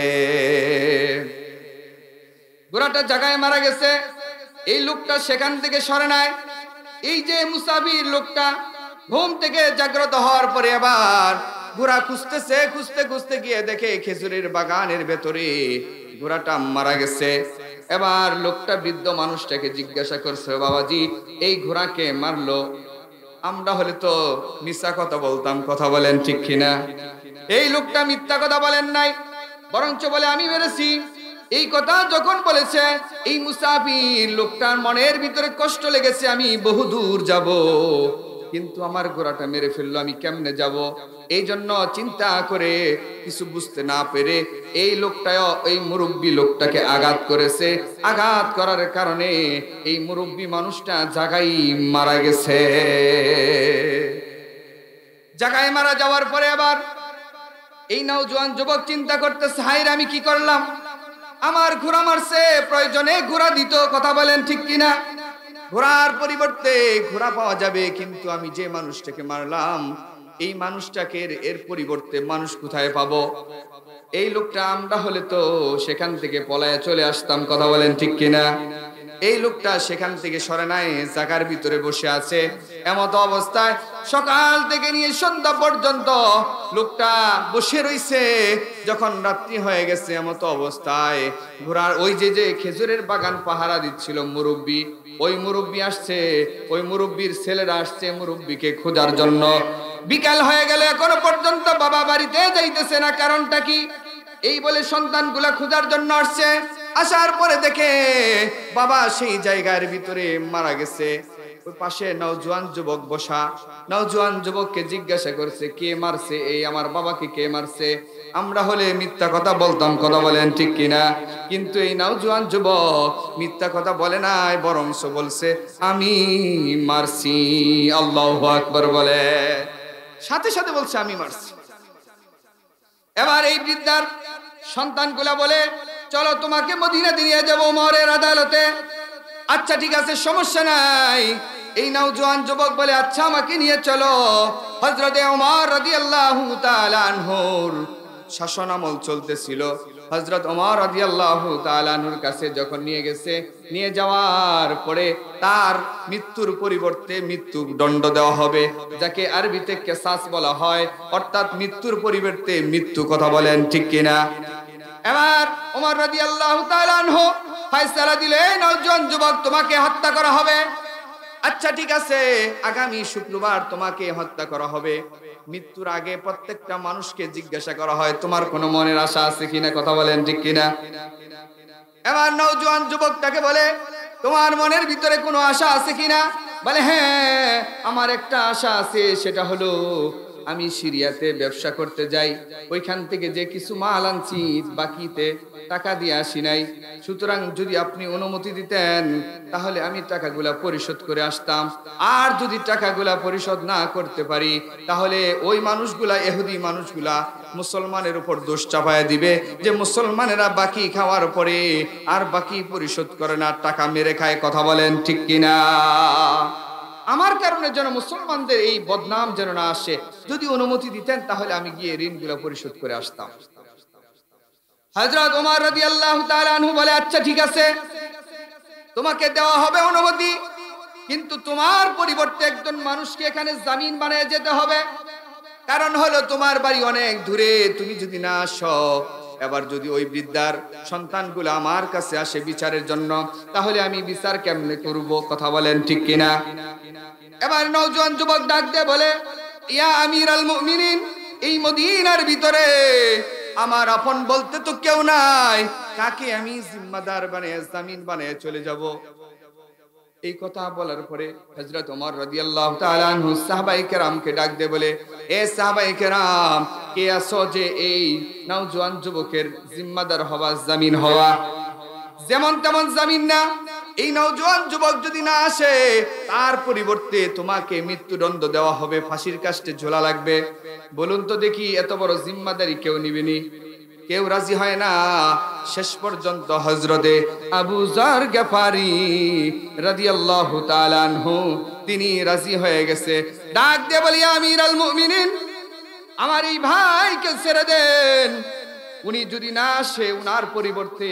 ঘোড়াটা জায়গায় মারা গেছে। এই লোকটা সেখান থেকে সরে নাই। এই যে মুসাফির লোকটা ঘুম থেকে জাগ্রত হওয়ার পরে আবার ঘোড়া খুঁজতেছে, খুঁজতে খুঁজতে গিয়ে দেখে খেজুরের বাগানের ভেতরে ঘোড়াটা মারা গেছে। এবার লোকটা বৃদ্ধ মানুষটাকে জিজ্ঞাসা করছে, বাবাজি এই ঘোড়াকে মারলো? আমরা হলে তো মিথ্যা কথা বলতাম। কথা বলেন ঠিক কিনা? এই লোকটা মিথ্যা কথা বলেন নাই, বরঞ্চ বলে আমি মেরেছি। এই কথা যখন বলেছে, এই মুসাফির লোকটার মনের ভিতরে কষ্ট লেগেছে, আমি বহু দূর যাব, কিন্তু আমার ঘোড়াটা মেরে ফেললো, আমি কেমনে যাব? এই জন্য চিন্তা করে কিছু বুঝতে না পেরে এই লোকটা, এই মুরব্বী লোকটাকে আঘাত করেছে। আঘাত করার কারণে এই মুরব্বী মানুষটা জায়গায় মারা গেছে। জায়গায় মারা যাওয়ার পরে আবার এই নওজোয়ান যুবক চিন্তা করতেছে, হায়রে আমি কি করলাম, আমার ঘোড়া মারছে, প্রয়োজনে ঘোড়া দিত, কথা বলেন ঠিক কিনা? ঘোড়ার পরিবর্তে ঘোড়া পাওয়া যাবে, কিন্তু আমি যে মানুষটাকে মারলাম এই মানুষটাকে এর পরিবর্তে মানুষ কোথায় পাবো? এই লোকটা আমরা হলে তো সেখান থেকে পলায়ে চলে আসতাম, কথা বলেন ঠিক কিনা? এই লোকটা সেখান থেকে সরে নাই, জায়গার ভিতরে বসে আছে। এমত অবস্থায় সকাল থেকে নিয়ে সন্ধ্যা পর্যন্ত লোকটা বসে রইছে। যখন রাত্রি হয়ে গেছে এমত অবস্থায় ঘোড়ার ওই যে খেজুরের বাগান পাহারা দিচ্ছিল মুরব্বী, ওই মুরব্বী আসছে, ওই মুরব্বীর ছেলেরা আসছে মুরব্বীকে খোঁজার জন্য। বিকাল হয়ে গেল, এখনো পর্যন্ত বাবা বাড়িতে যাইতেছে না, কারণটা কি? এই বলে সন্তানগুলা খোঁজার জন্য আসছে। আসার পরে দেখে বাবা সেই জায়গার ভিতরে মারা গেছে। ওই পাশে নওজোয়ান যুবক বসা। নওজোয়ান যুবককে জিজ্ঞাসা করছে, কে মারছে? এই আমার বাবাকে কে মারছে? আমরা হলে মিথ্যা কথা বলতাম, কথা বলেন ঠিক কিনা? কিন্তু এই নওজোয়ান যুবক মিথ্যা কথা বলে নাই, বরংস বলছে আমি মারছি। আল্লাহু আকবার বলে, সাথে সাথে বলছে আমি মারছি। এবার এই বৃদ্ধার সন্তানগুলা বলে, চলো তোমাকে মদিনা নিয়ে যাব ওমরের আদালতে। আচ্ছা ঠিক আছে, সমস্যা নাই। এই নওজোয়ান যুবক বলে, আচ্ছা আমাকে নিয়ে চলো। হযরতে ওমর রাদিয়াল্লাহু তাআলা আনহুর শাসন আমল চলতেছিল। হযরত ওমর রাদিয়াল্লাহু তাআলা আনহুর কাছে যখন নিয়ে গেছে, নিয়ে যাওয়ার পরে তার মৃত্যুর পরিবর্তে মৃত্যু দণ্ড দেওয়া হবে, যাকে আরবিতে কিসাস বলা হয়, অর্থাৎ মৃত্যুর পরিবর্তে মৃত্যু, কথা বলেন ঠিক কিনা? এবার ওমর রাদিয়াল্লাহু তাআলা আনহু ফয়সালা দিলে, নওজোয়ান যুবক তোমাকে হত্যা করা হবে। আচ্ছা ঠিক আছে, আগামী শুক্রবার তোমাকে হত্যা করা হবে। মৃত্যুর আগে প্রত্যেকটা মানুষকে জিজ্ঞাসা করা হয়, তোমার কোনো মনের আশা আছে কিনা, কথা বলেন ঠিক কিনা? এবার নওজোয়ান যুবকটাকে বলে, তোমার মনের ভিতরে কোনো আশা আছে কিনা? বলে, হ্যাঁ আমার একটা আশা আছে, সেটা হলো আমি সিরিয়াতে ব্যবসা করতে যাই, ওইখান থেকে যে কিছু মাল আনছি বাকিতে টাকা দিয়ে আসি নাই, সুতরাং যদি আপনি অনুমতি দিতেন তাহলে আমি টাকাগুলা পরিশোধ করে আসতাম। আর যদি টাকাগুলা পরিশোধ না করতে পারি তাহলে ওই মানুষগুলা, ইহুদি মানুষগুলা মুসলমানের উপর দোষ চাপায় দিবে যে মুসলমানেরা বাকি খাওয়ার পরে আর বাকি পরিশোধ করে না, টাকা মেরে খায়, কথা বলেন ঠিক কিনা? আমার কারণে যেন মুসলমানদের এই বদনাম যেন না আসে, যদি অনুমতি দিতেন তাহলে আমি গিয়ে ঋণগুলো পরিশোধ করে আসতাম। হযরত ওমর রাদিয়াল্লাহু তাআলা আনহু বলে, আচ্ছা ঠিক আছে, তোমাকে দেওয়া হবে অনুমতি, কিন্তু তোমার পরিবর্তে একজন মানুষকে এখানে জামিন বানিয়ে যেতে হবে। কারণ হলো তোমার বাড়ি অনেক দূরে, তুমি যদি না আসো, এবার যদি ওই বৃদ্ধার সন্তানগুলো আমার কাছে আসে বিচারের জন্য, তাহলে আমি বিচার কেমনে করব, কথা বলেন ঠিক কিনা? এবার নওজোয়ান যুবক ডাক দিয়ে বলে, ইয়া আমিরাল মুমিনিন, এই মদিনার ভিতরে আমার আপন বলতে তো কেউ নাই, কাকে আমি জিম্মাদার বানিয়ে জামিন বানিয়ে চলে যাব? এই কথা বলার পরে হযরত ওমর রাদিয়াল্লাহু তাআলা আনহু সাহাবায়ে কেরামকে ডাক দিয়ে বলে, এ সাহাবায়ে কেরাম, কে আছো যে এই নওজোয়ান যুবকের জিম্মাদার হওয়া, জামিন হওয়া? যেমন তেমন জামিন না, এই নওজোয়ান যুবক যদি না আসে তার পরিবর্তে তোমাকে মৃত্যুদণ্ড দেওয়া হবে, ফাঁসির কাস্টে ঝোলা লাগবে। বলুন তো দেখি, এত বড় জিম্মাদারি কেউ নিবেনি? কেউ রাজি হয় না। শেষ পর্যন্ত হযরতে আবু যর গফারি রাদিয়াল্লাহু তাআলা আনহু তিনি রাজি হয়ে গেছে। ডাক দিয়ে বলি, আমিরুল মুমিনিন, আমার এই ভাইকে ছেড়ে দেন, উনি যদি না আসে উনার পরিবর্তে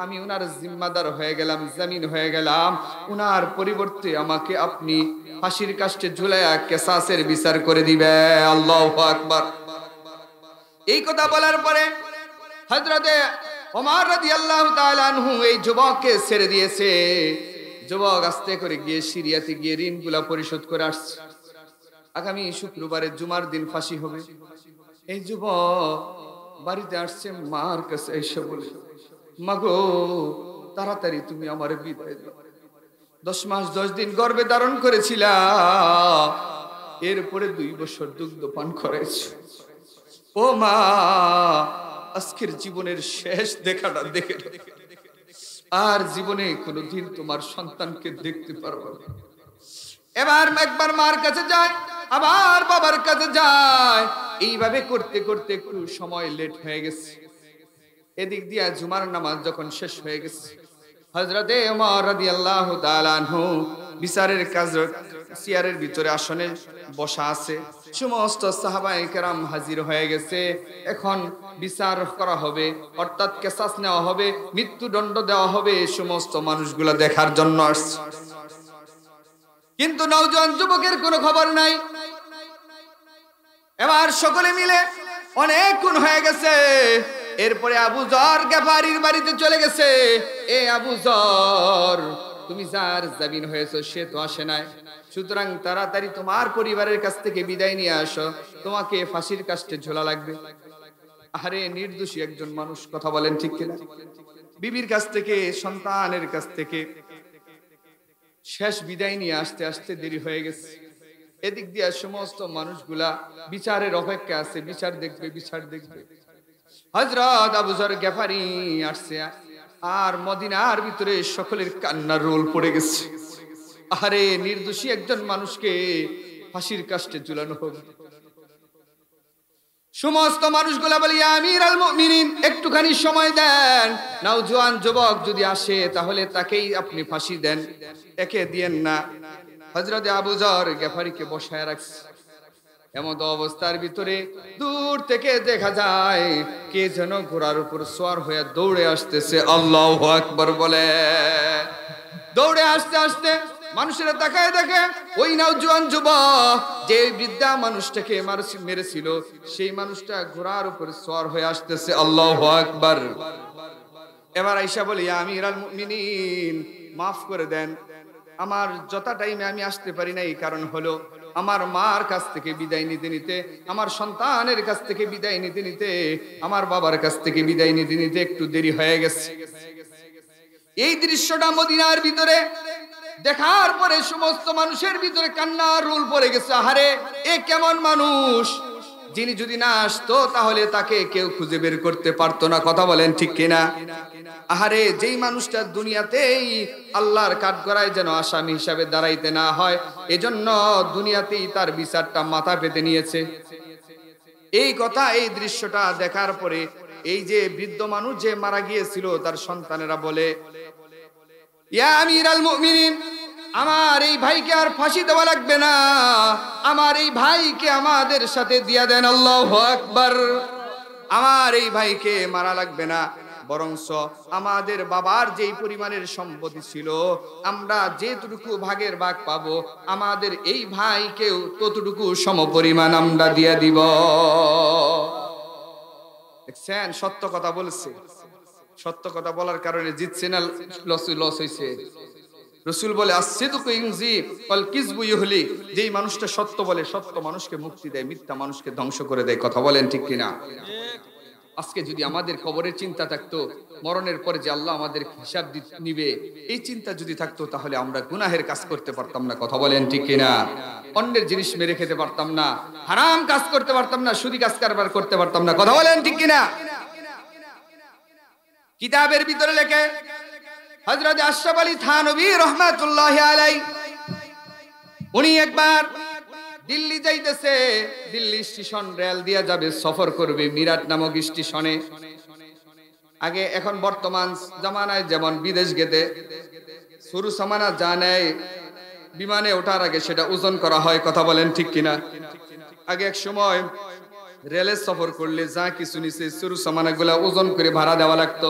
আমি উনার জিম্মাদার হয়ে গেলাম, জামিন হয়ে গেলাম, উনার পরিবর্তে আমাকে আপনি ফাঁসির কাস্টে ঝুলাইয়া কিসাসের বিচার করে দিবে। আল্লাহু আকবার। এই কথা বলার পরে হযরতে ওমর রাদিয়াল্লাহু তাআলা আনহু এই যুবককে ছেড়ে দিয়েছে। যুবক আস্তে করে গিয়ে সিরিয়াতে গিয়ে ঋণগুলা পরিশোধ করে আসছে। আগামী শুক্রবারে জুমার দিন ফাঁসি হবে। এই যুবক বাড়িতে আসছে, মার কাছে এসে বলে, মাগো তাড়াতাড়ি তুমি আমার বিদায় দাও। 10 মাস 10 দিন গর্ভে ধারণ করেছিলা, এরপরে 2 বছর দুগ্ধ পান করেছি। ও মা, আজকের জীবনের শেষ দেখাটা দেখে আর জীবনে কোনোদিন তোমার সন্তানকে দেখতে পারবো না। এবার একবার মার কাছে যায়, আবার বাবার কাছে যায়, এইভাবে করতে করতে একটু সময় লেট হয়ে গেছে। এদিক দিয়ে জুমার নামাজ যখন শেষ হয়ে গেছে, হযরতে ওমর রাদিয়াল্লাহু তাআলা আনহু বিচারের কাজ চেয়ারের ভিতরে আসনে বসা আছে, সমস্ত সাহাবায়ে কেরাম হাজির হয়ে গেছে। এখন বিচার করা হবে, অর্থাৎ কিসাস নেওয়া হবে, মৃত্যুদণ্ড দেওয়া হবে, সমস্ত মানুষগুলা দেখার জন্য আসছে। কিন্তু নওজোয়ান যুবকের কোনো খবর নাই। এবার সকলে মিলে অনেকক্ষণ হয়ে গেছে, এরপরে আবু যর গেফারির বাড়িতে চলে গেছে। এ আবু যর, তুমি যার জামিন হয়েছো সে তো আসে নাই, সুতরাং তাড়াতাড়ি তোমার পরিবারের কাছ থেকে বিদায় নিয়ে আসো, তোমাকে ফাঁসির কাস্টে ঝোলা লাগবে। আরে নির্দোষী একজন মানুষ, কথা বলেন ঠিক কিনা? বিবির কাছ থেকে, সন্তানের কাছ থেকে শেষ বিদায় নিয়ে আসতে আসতে দেরি হয়ে গেছে। এদিক দিয়ে সমস্ত মানুষগুলা বিচারের অপেক্ষা আছে, বিচার দেখবে, বিচার দেখবে। হযরত আবু যর গেফারি আসছে, আর মদিনার ভিতরে সকলের কান্নার রোল পড়ে গেছে। আরে নির্দোষী একজন মানুষকে ফাঁসির কাস্টে ঝুলানো হবে। সমস্ত মানুষগুলা বলি, ইয়া আমিরুল মুমিনিন, একটুখানি সময় দেন, নওজোয়ান যুবক যদি আসে তাহলে তাকেই আপনি ফাঁসি দেন, একে দিয়েন না। হযরত আবু যর গেফারিকে বসায় রাখছে। এমত অবস্থার ভিতরে দূর থেকে দেখা যায় কে যেন ঘোড়ার উপর সওয়ার হয়ে দৌড়ে আসতেছে। আল্লাহু আকবার বলে দৌড়ে আসতে আসতে মানুষেরা তাকায় দেখে ওই নওজোয়ান যুবক যে বৃদ্ধা মানুষটাকে মেরেছিল, সেই মানুষটা ঘোড়ার উপর সওয়ার হয়ে আসতেছে। আল্লাহু আকবার। এবার আয়েশা বলে, ইয়া আমিরুল মুমিনিন, মাফ করে দেন, আমার যথা টাইমে আমি আসতে পারি না, এই কারণ হলো আমার মার কাছ থেকে বিদায় নিতে নিতে, আমার সন্তানের কাছ থেকে বিদায় নিতে নিতে, আমার বাবার কাছ থেকে বিদায় নিতে নিতে একটু দেরি হয়ে গেছে। এই দৃশ্যটা মদিনার ভিতরে দেখার পরে সমস্ত মানুষের ভিতরে কান্নার রোল পড়ে গেছে। আহারে, এ কেমন মানুষ, যিনি যদি না আসতো তাহলে তাকে কেউ খুঁজে বের করতে পারতো না, কথা বলেন ঠিক কিনা? আহারে, যেই মানুষটা দুনিয়াতেই আল্লাহর কাঠগড়ায় যেন আসামি হিসাবে দাঁড়াইতে না হয়, এজন্য দুনিয়াতেই তার বিচারটা মাথা পেতে নিয়েছে। এই কথা, এই দৃশ্যটা দেখার পরে এই যে বৃদ্ধ মানুষ যে মারা গিয়েছিল, তার সন্তানেরা বলে, ইয়া আমিরুল মুমিনিন, আমার এই ভাইকে আর ফাঁসি দেওয়া লাগবে না, আমার এই ভাইকে আমাদের সাথে দিয়া দেন। আল্লাহু আকবার। আমার এই ভাইকে মারা লাগবে না, বরঞ্চ আমাদের বাবার যেই পরিমাণের সম্পত্তি ছিল, আমরা যেটুকু ভাগের ভাগ পাবো, আমাদের এই ভাইকেও ততটুকু সমপরিমাণ আমরা দিয়ে দিব। দেখছেন, সত্য কথা বলছে। সত্য কথা বলার কারণে জিতছে না লস হইছে? রাসূল বলে, as-sidqu yunzi wal kizbu yuhli, যেই মানুষটা সত্য বলে, সত্য মানুষকে মুক্তি দেয়, মিথ্যা মানুষকে ধ্বংস করে দেয়, কথা বলেন ঠিক কিনা? আজকে যদি আমাদের কবরের চিন্তা থাকতো, মরণের পরে যে আল্লাহ আমাদের হিসাব নিবে, এই চিন্তা যদি থাকতো, তাহলে আমরা গুনাহের কাজ করতে পারতাম না, কথা বলেন ঠিক কিনা? অন্যের জিনিস মেরে খেতে পারতাম না, হারাম কাজ করতে পারতাম না, সুদি কাজ কারবার করতে পারতাম না, কথা বলেন ঠিক কিনা? কিতাবের ভিতরে লেখে, হযরত আশরাফ আলী থানভী রাহমাতুল্লাহি আলাইহি, উনি একবার দিল্লি যাইতেছে, দিল্লি স্টেশন রেল দিয়া যাবে, সফর করবে মিরাট নামক স্টেশনে। আগে, এখন বর্তমান জামানায় যেমন বিদেশ গেতে শুরু সামানা জানে, বিমানে ওঠার আগে সেটা ওজন করা হয়, কথা বলেন ঠিক কিনা? আগে এক সময় রেলে সফর করলে যা কিছু নিচে শুরু সামানা গুলা ওজন করে ভাড়া দেওয়া লাগতো।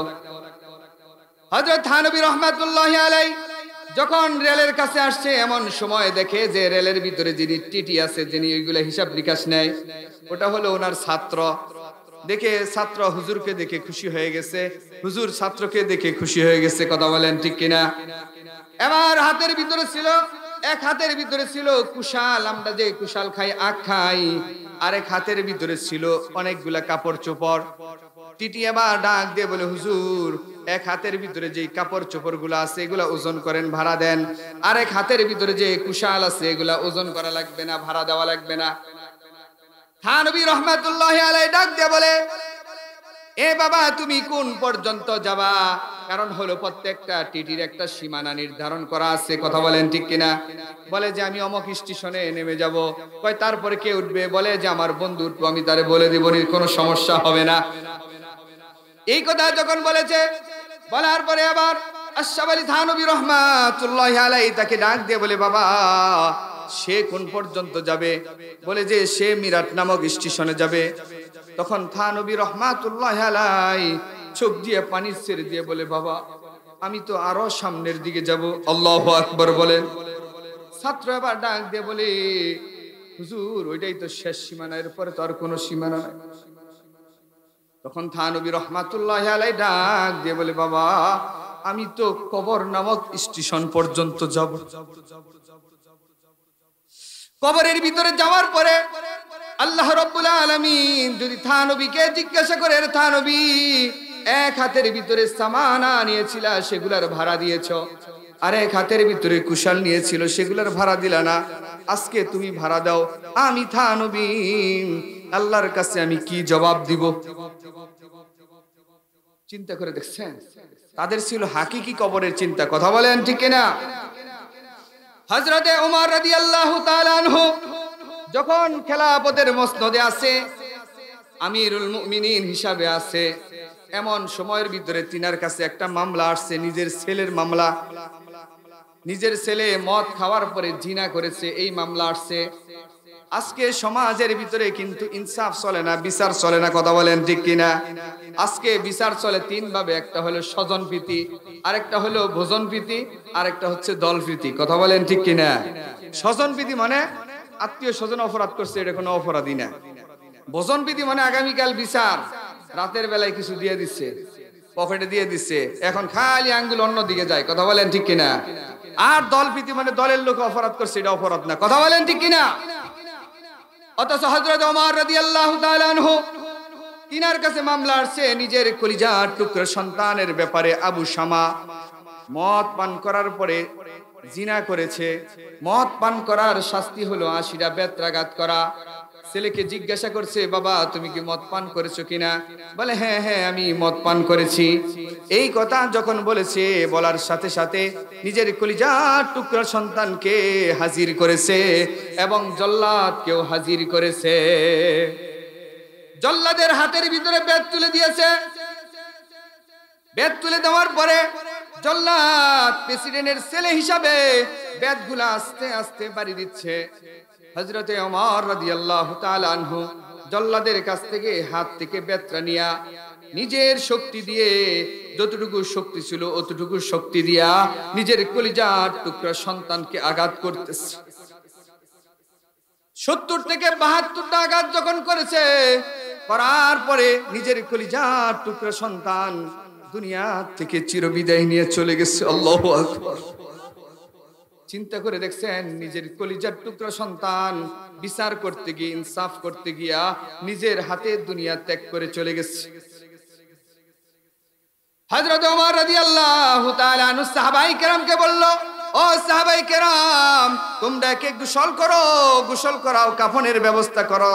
হযরত থানভী রাহমাতুল্লাহি আলাইহি যখন রেলের কাছে আসছে, এমন সময় দেখে যে রেলের ভিতরে যিনি টিটি আছে, যিনি ওইগুলা হিসাব নিকাশ নেয়, ওটা হলো ওনার ছাত্র। দেখে ছাত্র হুজুরকে দেখে খুশি হয়ে গেছে, হুজুর ছাত্রকে দেখে খুশি হয়ে গেছে, কথা বলেন ঠিক কিনা? এবার হাতের ভিতরে ছিল, এক হাতের ভিতরে ছিল কুশাল, আমরা যে কুশাল খাই, আখ খাই, আরেক হাতের ভিতরে ছিল অনেকগুলা কাপড় চোপড়। টিটি আবার ডাক দিয়ে বলে, হুজুর, এক হাতের ভিতরে যে কাপড় চোপড় গুলো আছে এগুলা ওজন করেন, ভাড়া দেন। আর এক হাতের ভিতরে যে কুশাল আছে এগুলা ওজন করা লাগবে না, ভাড়া দেওয়া লাগবে না। থানবী রহমাতুল্লাহি আলাইহি ডাক দিয়ে বলে, এ বাবা, তুমি কোন পর্যন্ত যাবা? কারণ হলো প্রত্যেকটা টিটির একটা সীমানা নির্ধারণ করা আছে। কথা বলেন ঠিক কিনা? বলে যে আমি অমুক স্টেশনে নেমে যাব। কয় তারপরে কে উঠবে? বলে যে আমার বন্ধু উঠবো, আমি তারে বলে দিব, কোনো সমস্যা হবে না। এই কথা যখন বলেছে, বলার পরে আবার আশরাফ আলী থানবী রহমাতুল্লাহি আলাইহি তাকে ডাক দিয়ে বলে, বাবা, সে কোন পর্যন্ত যাবে? বলে যে সে মিরাট নামক স্টেশনে যাবে। তখন থানবী রহমাতুল্লাহি আলাইহি চোখ দিয়ে পানি ছেড়ে দিয়ে বলে, বাবা, আমি তো আরো সামনের দিকে যাব। আল্লাহু আকবার বলেন। ছাত্র আবার ডাক দিয়ে বলে, হুজুর, ওইটাই তো শেষ সীমানা, এরপরে তো আর কোনো সীমানা নাই। তখন থানবী রহমাতুল্লাহি আলাইহি ডাক দিয়ে বলে, বাবা, আমি তো কবর নামক স্টেশন পর্যন্ত যাব। কবরের ভিতরে যাওয়ার পরে আল্লাহ রাব্বুল আলামিন যদি থানবীকে জিজ্ঞাসা করে, থানবী, এক হাতের ভিতরে সামানা নিয়েছিল, সেগুলার ভাড়া দিয়েছো, আর এক হাতের ভিতরে কুশাল নিয়েছিল, সেগুলার ভাড়া দিলা না, আজকে তুমি ভাড়া দাও। আমি থানবী আল্লাহর কাছে আমি কি জবাব দিব? চিন্তা করে দেখছেন? তাদের ছিল হাকিকি কবরের চিন্তা। কথা বলেন ঠিক কিনা? হযরতে ওমর রাদিয়াল্লাহু তাআলা আনহু যখন খেলাফতের মসনদে আছে, আমিরুল মুমিনিন হিসাবে আছে, এমন সময়ের ভিতরে তিনার কাছে একটা মামলা আসছে, নিজের ছেলের মামলা। নিজের ছেলে মদ খাওয়ার পরে জিনা করেছে, এই মামলা আসছে। আজকে সমাজের ভিতরে কিন্তু ইনসাফ চলে না, বিচার চলে না। কথা বলেন ঠিক কিনা? আজকে বিচার চলে তিন ভাবে, একটা হলো স্বজন প্রীতি, আরেকটা হলো ভোজন প্রীতি, আরেকটা হচ্ছে দল প্রীতি। কথা বলেন ঠিক কিনা? স্বজন প্রীতি মানে আত্মীয় স্বজন অপরাধ করছে, এটা কোনো অপরাধী না। ভোজন প্রীতি মানে আগামীকাল বিচার, রাতের বেলায় কিছু দিয়ে দিচ্ছে, পকেটে দিয়ে দিচ্ছে, এখন খালি আঙ্গুল অন্য দিকে যায়। কথা বলেন ঠিক কিনা? আর দল প্রীতি মানে দলের লোক অপরাধ করছে, এটা অপরাধ না। কথা বলেন ঠিক কিনা? অথচ হযরত ওমর রাদিয়াল্লাহু তাআলা আনহু তিনার কাছে মামলা আসছে নিজের কলিজার টুকরা সন্তানের ব্যাপারে। আবু শামা মদ পান করার পরে জিনা করেছে। মদ পান করার শাস্তি হলো ৮০টা বেত্রাঘাত করা। ছেলেকে জিজ্ঞাসা করছে, বাবা, তুমি কি মদ পান করেছো কিনা? বলে, হ্যাঁ হ্যাঁ, আমি মদ পান করেছি। এই কথা যখন বলেছে, বলার সাথে সাথে নিজের কলিজার টুকরা সন্তানকে হাজির করেছে এবং জল্লাদকেও হাজির করেছে। জল্লাদের হাতের ভিতরে বেত তুলে দিয়েছে। বেত তুলে দেওয়ার পরে জল্লাদ প্রেসিডেন্টের ছেলে হিসাবে বেতগুলা আস্তে আস্তে বাড়ি দিচ্ছে। হযরতে ওমর রাদিয়াল্লাহু তাআলা আনহু জল্লাদের কাছ থেকে হাত থেকে বেতরা নিয়া নিজের শক্তি দিয়ে, যতটুকু শক্তি ছিল অতটুকু শক্তি দিয়া নিজের কলিজার টুকরা সন্তানকে আঘাত করতেছে। ৭০ থেকে ৭২টা আঘাত যখন করেছে, করার পরে নিজের কলিজার টুকরা সন্তান দুনিয়া থেকে চিরবিদায় নিয়ে চলে গেছে। আল্লাহু আকবার। চিন্তা করে দেখছেন, নিজের কলিজার টুকরা সন্তান বিচার করতে গিয়ে, ইনসাফ করতে গিয়া নিজের হাতে দুনিয়া ত্যাগ করে চলে গেছে। হযরত ওমর রাদিয়াল্লাহু তাআলা আনহু সাহাবায়ে কেরামকে বলল, ও সাহাবায়ে কেরাম, তোমরা একে গোসল করো, গোসল করাও, কাফনের ব্যবস্থা করো,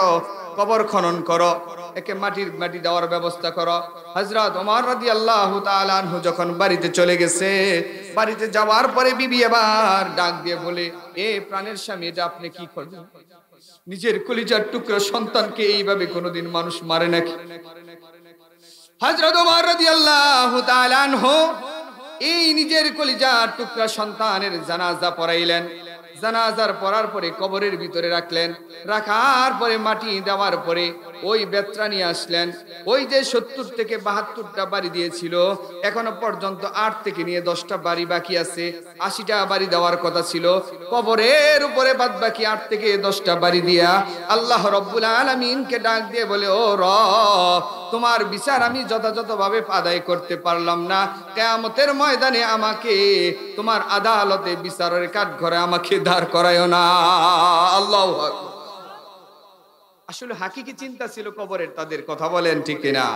কবর খনন করো, একে মাটি দেওয়ার ব্যবস্থা করো। হযরত ওমর রাদিয়াল্লাহু তাআলা আনহু যখন বাড়িতে চলে গেছে, বাড়িতে যাওয়ার পরে বিবি আবার ডাক দিয়ে বলে, এ প্রাণের স্বামী, এটা আপনি কি করলেন? নিজের কলিজার টুকরা সন্তানকে এইভাবে কোনোদিন মানুষ মারে নাকি? হযরত ওমর রাদিয়াল্লাহু তাআলা আনহু এই নিজের কলিজার টুকরা সন্তানের জানাজা পড়াইলেন। জানাজার পড়ার পরে কবরের ভিতরে রাখলেন। রাখার পরে মাটি দেওয়ার পরে ওই বেত্রা নিয়ে আসলেন। ওই যে ৭০ থেকে ৭২টা বাড়ি দিয়েছিল, এখনো পর্যন্ত ৮ থেকে নিয়ে 10টা বাড়ি বাকি আছে। ৮০টা বাড়ি দেওয়ার কথা ছিল। কবরের উপরে বাদ বাকি ৮ থেকে 10টা বাড়ি দিয়া আল্লাহ রব্বুল আলামিনকে ডাক দিয়ে বলে, ও রব, তোমার বিচার আমি যথাযথভাবে আদায় করতে পারলাম না। কিয়ামতের ময়দানে আমাকে তোমার আদালতে বিচারের কাঠগড়ায় আমাকে দাঁড় করায়ও না। আল্লাহু আকবার। আসলে হাকিকি চিন্তা ছিল কবরের তাদের, কথা বলেন ঠিক কিনা?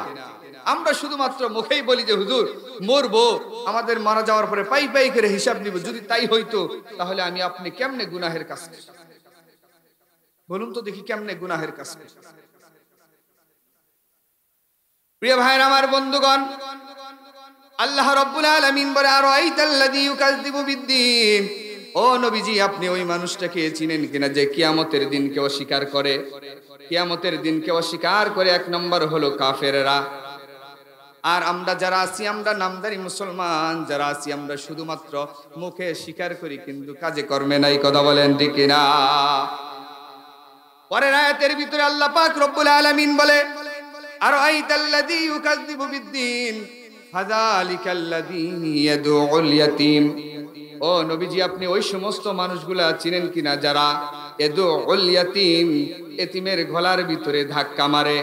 আমরা শুধুমাত্র মুখেই বলি যে হুজুর মরবো, আমাদের মারা যাওয়ার পরে পাই পাই করে হিসাব নিব। যদি তাই হইতো তাহলে আমি আপনি কেমনে গুনাহের কাজ করি? বলুন তো দেখি কেমনে গুনাহের কাজ করি? প্রিয় ভাইরা আমার, বন্ধুগণ, আল্লাহ রাব্বুল আলামিন বলে আরাইতাল্লাযী ইউকাযযিবু বিদ্দীন, ও নবীজি আপনি ওই মানুষটাকে চিনেন কিনা যে কিয়ামতের দিনকে অস্বীকার করে? কিয়ামতের দিনকে অস্বীকার করে এক নম্বর হলো কাফেররা। আর আমরা যারা আছি, আমরা নামদারি মুসলমান যারা আছি, আমরা শুধুমাত্র মুখে স্বীকার করি কিন্তু কাজে কর্মে নাই, কথা বলেন ঠিক কিনা? পরের আয়াতের ভিতরে আল্লাহ পাক রব্বুল আলামিন বলে আরাইতাল্লাযী ইউকাযযিবু বিদ্দীন ফাযালিকাল্লাযী ইয়াদউল ইয়াতীম, ও নবীজি আপনি ওই সমস্ত মানুষগুলা চিনেন কিনা যারা ইয়াদউল ইয়াতীম, এতিমের গলার ভিতরে ধাক্কা মারে।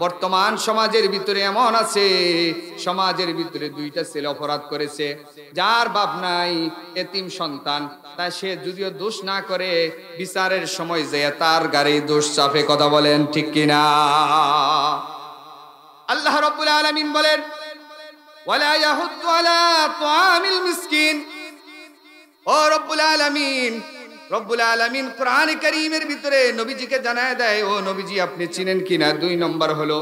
বর্তমান সমাজের ভিতরে এমন আছে, সমাজের ভিতরে দুইটা ছেলে অপরাধ করেছে, যার বাপ নাই, এতিম সন্তান, তাই সে যদিও দোষ না করে বিচারের সময় যে তার গাড়ি দোষ চাপে, কথা বলেন ঠিক কিনা? আল্লাহ রাব্বুল আলামিন বলেন ওয়ালা ইয়াহুদ্দু আলা তুআমিল মিসকিন, ও রব্বুল আলামিন কোরআন কারীমের ভিতরে নবীজিকে জানায় দেয়, ও নবীজি আপনি চিনেন কিনা দুই নম্বর হলো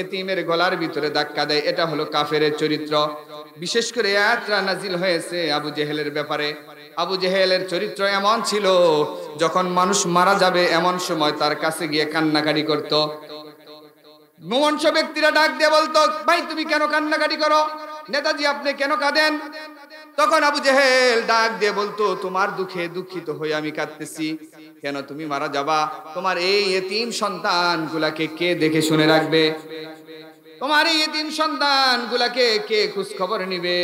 এতিমের গলার ভিতরে ধাক্কা দেয়। এটা হলো কাফেরের চরিত্র। বিশেষ করে আয়াতটা নাজিল হয়েছে আবু জেহেলের ব্যাপারে। আবু জেহেলের চরিত্র এমন ছিল, যখন মানুষ মারা যাবে এমন সময় তার কাছে গিয়ে কান্নাকাটি করত। মুমুন্স ব্যক্তিরা ডাক দিয়ে বলতো, ভাই তুমি কেন কান্নাকাটি করো? নেতাজি আপনি কেন কাঁদেন? তখন আবু জেহেল ডাক দিয়ে বলতো, তোমার দুঃখে দুঃখিত হয়ে আমি কাঁদতেছি। কেন? তুমি মারা যাবা, তোমার এই এতিম সন্তান গুলাকে কে দেখে শুনে রাখবে? তোমার এই এতিম সন্তান গুলাকে কে খোঁজ খবর নিবে?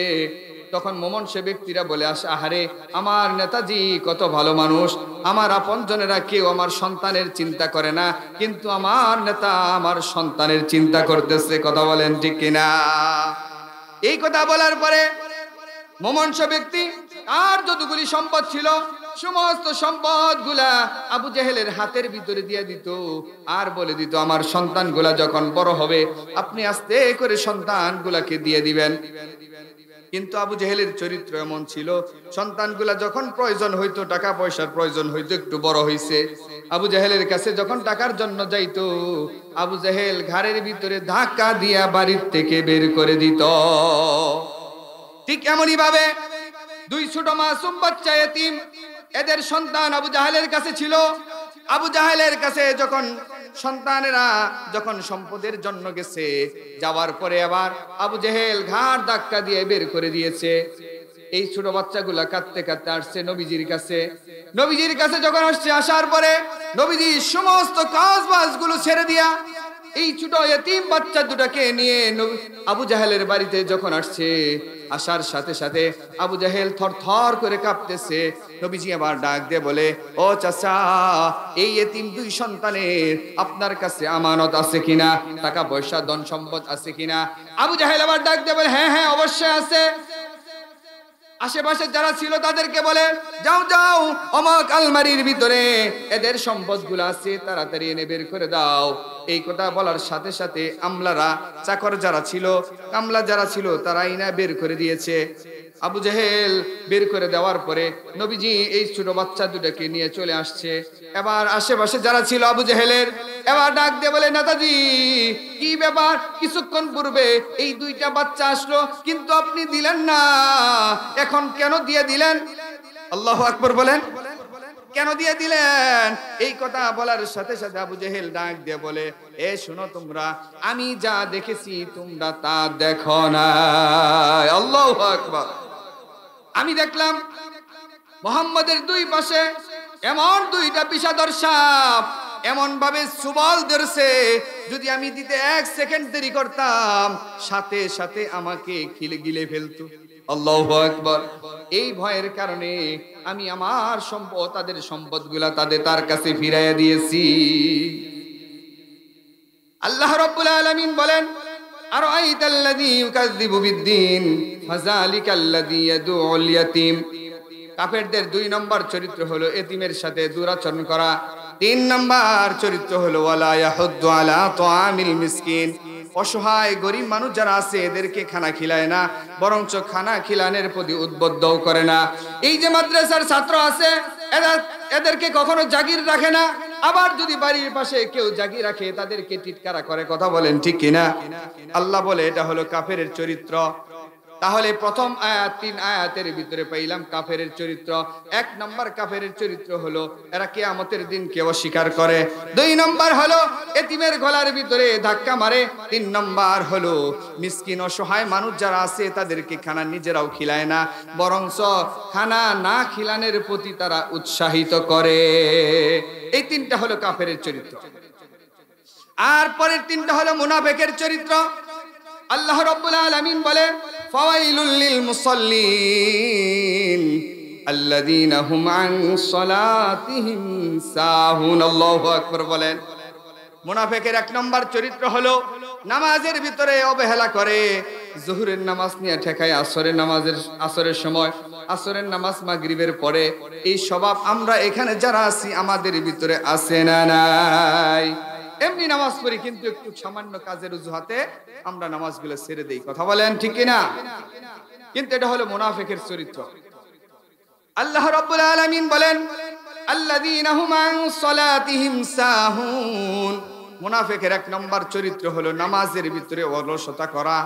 তখন মুমুন্স ব্যক্তিরা বলে আসে, আহারে আমার নেতাজি কত ভালো মানুষ, আমার আপনজনেরা কেউ আমার সন্তানের চিন্তা করে না, কিন্তু আমার নেতা আমার সন্তানের চিন্তা করতেছে, কথা বলেন ঠিক কিনা? এই কথা বলার পরে মুমুন্স ব্যক্তি আর যতগুলি সম্পদ ছিল সমস্ত সম্পদ গুলা আবু জেহেলের হাতের ভিতরে দিয়ে দিত, আর বলে দিত আমার সন্তান গুলা যখন বড় হবে আপনি আস্তে করে সন্তান গুলাকে দিয়ে দিবেন। কিন্তু আবু জেহেলের চরিত্র এমন ছিল, সন্তানগুলা যখন প্রয়োজন হইতো, টাকা পয়সার প্রয়োজন হইতো, একটু বড় হইছে, আবু জেহেলের কাছে যখন টাকার জন্য যাইতো, আবু জেহেল ঘাড়ের ভিতরে ধাক্কা দিয়া বাড়ির থেকে বের করে দিত। ঠিক এমনই ভাবে দুই ছোট মাসুম বাচ্চা এতিম, এদের সন্তান আবু জাহেলের কাছে ছিল। আবু জাহেলের কাছে যখন সন্তানেরা যখন সম্পদের জন্য গেছে, যাওয়ার পরে আবার আবু জেহেল ঘাড় ধাক্কা দিয়ে বের করে দিয়েছে। এই ছোট বাচ্চাগুলা কাঁদতে কাঁদতে আসছে নবীজির কাছে। নবীজির কাছে যখন আসছে, আসার পরে নবীজি সমস্ত কাজবাজ গুলো ছেড়ে দিয়া এই ছোট এতিম বাচ্চা দুটাকে নিয়ে আবু জাহেলের বাড়িতে যখন আসছে, আসার সাথে সাথে আবু জাহেল থরথর করে কাঁপতেছে। নবীজি আবার ডাক দিয়ে বলে, ও চাচা, এই এতিম দুই সন্তানের আপনার কাছে আমানত আছে কিনা? টাকা পয়সা ধন সম্পদ আছে কিনা? আবু জাহেল আবার ডাক দিয়ে বলে, হ্যাঁ হ্যাঁ অবশ্যই আছে। আশেপাশে যারা ছিল তাদেরকে বলে, যাও যাও অমক আলমারির ভিতরে এদের সম্পদগুলো আছে, তাড়াতাড়ি এনে বের করে দাও। এই কথা বলার সাথে সাথে আমলারা, চাকর যারা ছিল, কামলা যারা ছিল, তারা ইনা বের করে দিয়েছে। আবু জেহেল বের করে দেওয়ার পরে নবীজি এই ছোট বাচ্চা দুটাকে নিয়ে চলে আসছে। এবার আশেপাশে যারা ছিল আবু জেহেলের এবার ডাক দিয়ে বলে, নেতাজি কি ব্যাপার? কিছুক্ষণ পূর্বে এই দুইটা বাচ্চা আসলো কিন্তু আপনি দিলেন না, এখন কেন দিয়ে দিলেন? আল্লাহু আকবার বলেন, কেন দিয়ে দিলেন? এই কথা বলার সাথে সাথে আবু জেহেল ডাক দিয়ে বলে, এ শোনো তোমরা, আমি যা দেখেছি তোমরা তা দেখো না। আল্লাহু আকবার। আমি দেখলাম মুহাম্মাদের দুই পাশে এমন দুইটা বিষাদর সাপ এমন ভাবে সুবল ধরছে, যদি আমি দিতে এক সেকেন্ড দেরি করতাম সাথে সাথে আমাকে গিলে ফেলতো। আল্লাহু আকবার। এই ভয়ের কারণে আমি আমার সম্পদ, তাদের সম্পদগুলা তার কাছে ফিরাইয়া দিয়েছি। আল্লাহ রাব্বুল আলামিন বলেন, আরাইতাল্লাযী ইউকাযযিবু বিদ্দীন ফাযালিকাল্লাযী ইয়াদউল ইয়াতীম। কাফেরদের দুই নম্বর চরিত্র হলো এতিমের সাথে দুরাচরণ করা। তিন নাম্বার চরিত্র হলো ওয়ালা ইয়াহুদ্দু আলা তুআমিল মিসকিন, অসহায় গরিব মানুষ যারা আছে এদেরকে খানা খিলায় না, বরঞ্চ খানা খিলানের প্রতি উদ্বুদ্ধও করে না। এই যে মাদ্রাসার ছাত্র আছে এদেরকে কখনো জাগির রাখে না, আবার যদি বাড়ির পাশে কেউ জাগির রাখে তাদেরকে টিটকারা করে। কথা বলেন ঠিক কিনা? আল্লাহ বলে এটা হলো কাফেরের চরিত্র। তাহলে প্রথম আয়াত, 3 আয়াতের ভিতরে পাইলাম কাফেরের চরিত্র। 1 নম্বর কাফেরের চরিত্র হলো এরা কিয়ামতের দিনকে অস্বীকার করে। 2 নম্বর হলো এতিমের গলার ভিতরে ধাক্কা মারে। 3 নম্বর হলো মিসকিন অসহায় মানুষ যারা আছে তাদেরকে খানা নিজেরাও খিলায় না, বরঞ্চ খানা না খিলানের প্রতি তারা উৎসাহিত করে। এই 3টা হলো কাফেরের চরিত্র। আর পরের 3টা হলো মুনাফিকের চরিত্র। আল্লাহ রাব্বুল আলামিন বলে ফাওয়াইলুল লিল মুসাল্লিন আল্লাযীনা হুম আন সালাতিহিম সাহুন। আল্লাহু আকবার বলেন। মুনাফিকের 1 নম্বর চরিত্র হলো নামাজের ভিতরে অবহেলা করে। যোহরের নামাজ নিয়ে ঠেকায় আসরের সময়, আসরের নামাজ মাগরিবের পরে। এই স্বভাব আমরা এখানে যারা আছি আমাদের ভিতরে আছে না নাই? এমনি নামাজ পড়ি কিন্তু একটু সামান্য কাজের অজুহাতে আমরা নামাজগুলো ছেড়ে দেই। কথা বলেন ঠিক কিনা? কিন্তু এটা হলো মুনাফিকের চরিত্র। আল্লাহ রাব্বুল আলামিন বলেন আল্লাযীনা হুম আন সালাতিহিম সাহুন। মুনাফিকের 1 নম্বর চরিত্র হলো নামাজের ভিতরে অলসতা করা।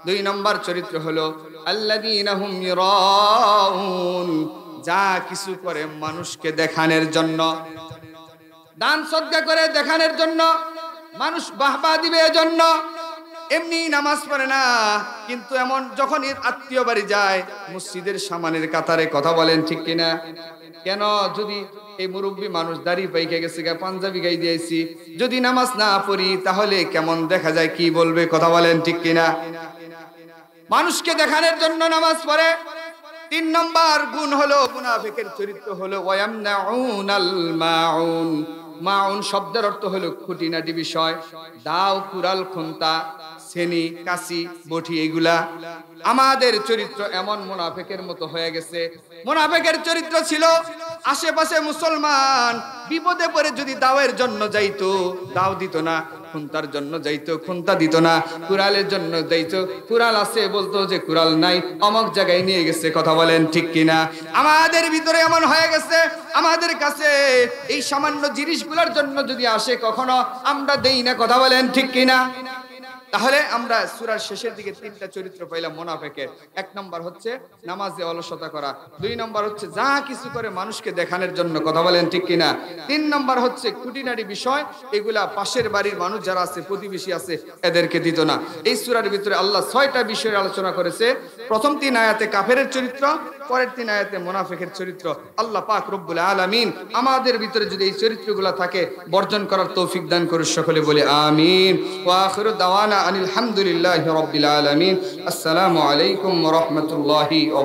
2 নম্বর চরিত্র হলো আল্লাযীনা হুম ইরাউন, যা কিছু করে মানুষকে দেখানোর জন্য, দান সদকা করে দেখানোর জন্য, মানুষ বাহবা দিবে এজন্য এমনি নামাজ পড়ে না। কিন্তু এমন যখন এর আত্মীয় বাড়ি যায় মসজিদের সামনের কাতারে, কথা বলেন ঠিক কিনা? কেন? যদি এই মুরব্বী মানুষ দাড়ি পাইকে গেছে, পাঞ্জাবি গাই দিয়েছি, যদি নামাজ না পড়ি তাহলে কেমন দেখা যায়, কি বলবে? কথা বলেন ঠিক কিনা? মানুষকে দেখানোর জন্য নামাজ পড়ে। 3 নম্বর গুণ হলো মুনাফিকের চরিত্র হলো ওয়ায়ামনাউনাল মাউন। মাউন শব্দের অর্থ হলো খুঁটিনাটি বিষয়, দাও, কুড়াল, খুন্তা, ছেনি, কাশি, বটি, এগুলা। আমাদের চরিত্র এমন মুনাফিকের মতো হয়ে গেছে। মুনাফিকের চরিত্র ছিল আশেপাশে মুসলমান বিপদে পড়ে যদি দাওয়ের জন্য যাইতো, দাও দিত না। খুন্তার জন্য যাইতো, খুন্তা দিত না। কুড়ালের জন্য যাইতো, কুড়াল আছে বলতো যে কুড়াল নাই, অমক জায়গায় নিয়ে গেছে। কথা বলেন ঠিক কিনা? আমাদের ভিতরে এমন হয়ে গেছে, আমাদের কাছে এই সামান্য জিনিসগুলোর জন্য যদি আসে কখনো আমরা দেই না। কথা বলেন ঠিক কিনা? তাহলে আমরা সূরার শেষের দিকে 3টা চরিত্র পাইলাম মুনাফিকের। 1 নম্বর হচ্ছে নামাজে অলসতা করা, 2 নম্বর হচ্ছে যা কিছু করে মানুষকে দেখানোর জন্য। কথা বলেন ঠিক কিনা? 3 নম্বর হচ্ছে খুঁটিনাটি বিষয়, এগুলা পাশের বাড়ির মানুষ যারা আছে, প্রতিবেশী আছে, এদেরকে দিত না। এই সূরার ভিতরে আল্লাহ 6টা বিষয়ে আলোচনা করেছে। প্রথম 3 আয়াতে কাফেরের চরিত্র, পরের 3 আয়াতে মুনাফিকের চরিত্র। আল্লাহ পাক রব্বুল আলামিন আমাদের ভিতরে যদি এই চরিত্রগুলো থাকে বর্জন করার তৌফিক দান করে। সকলে বলে আমিন। ওয়া আখিরু দাওয়ানা আলহামদুলিল্লাহি রাব্বিল আলামিন। আসসালামু আলাইকুম ওয়া রাহমাতুল্লাহি ওয়া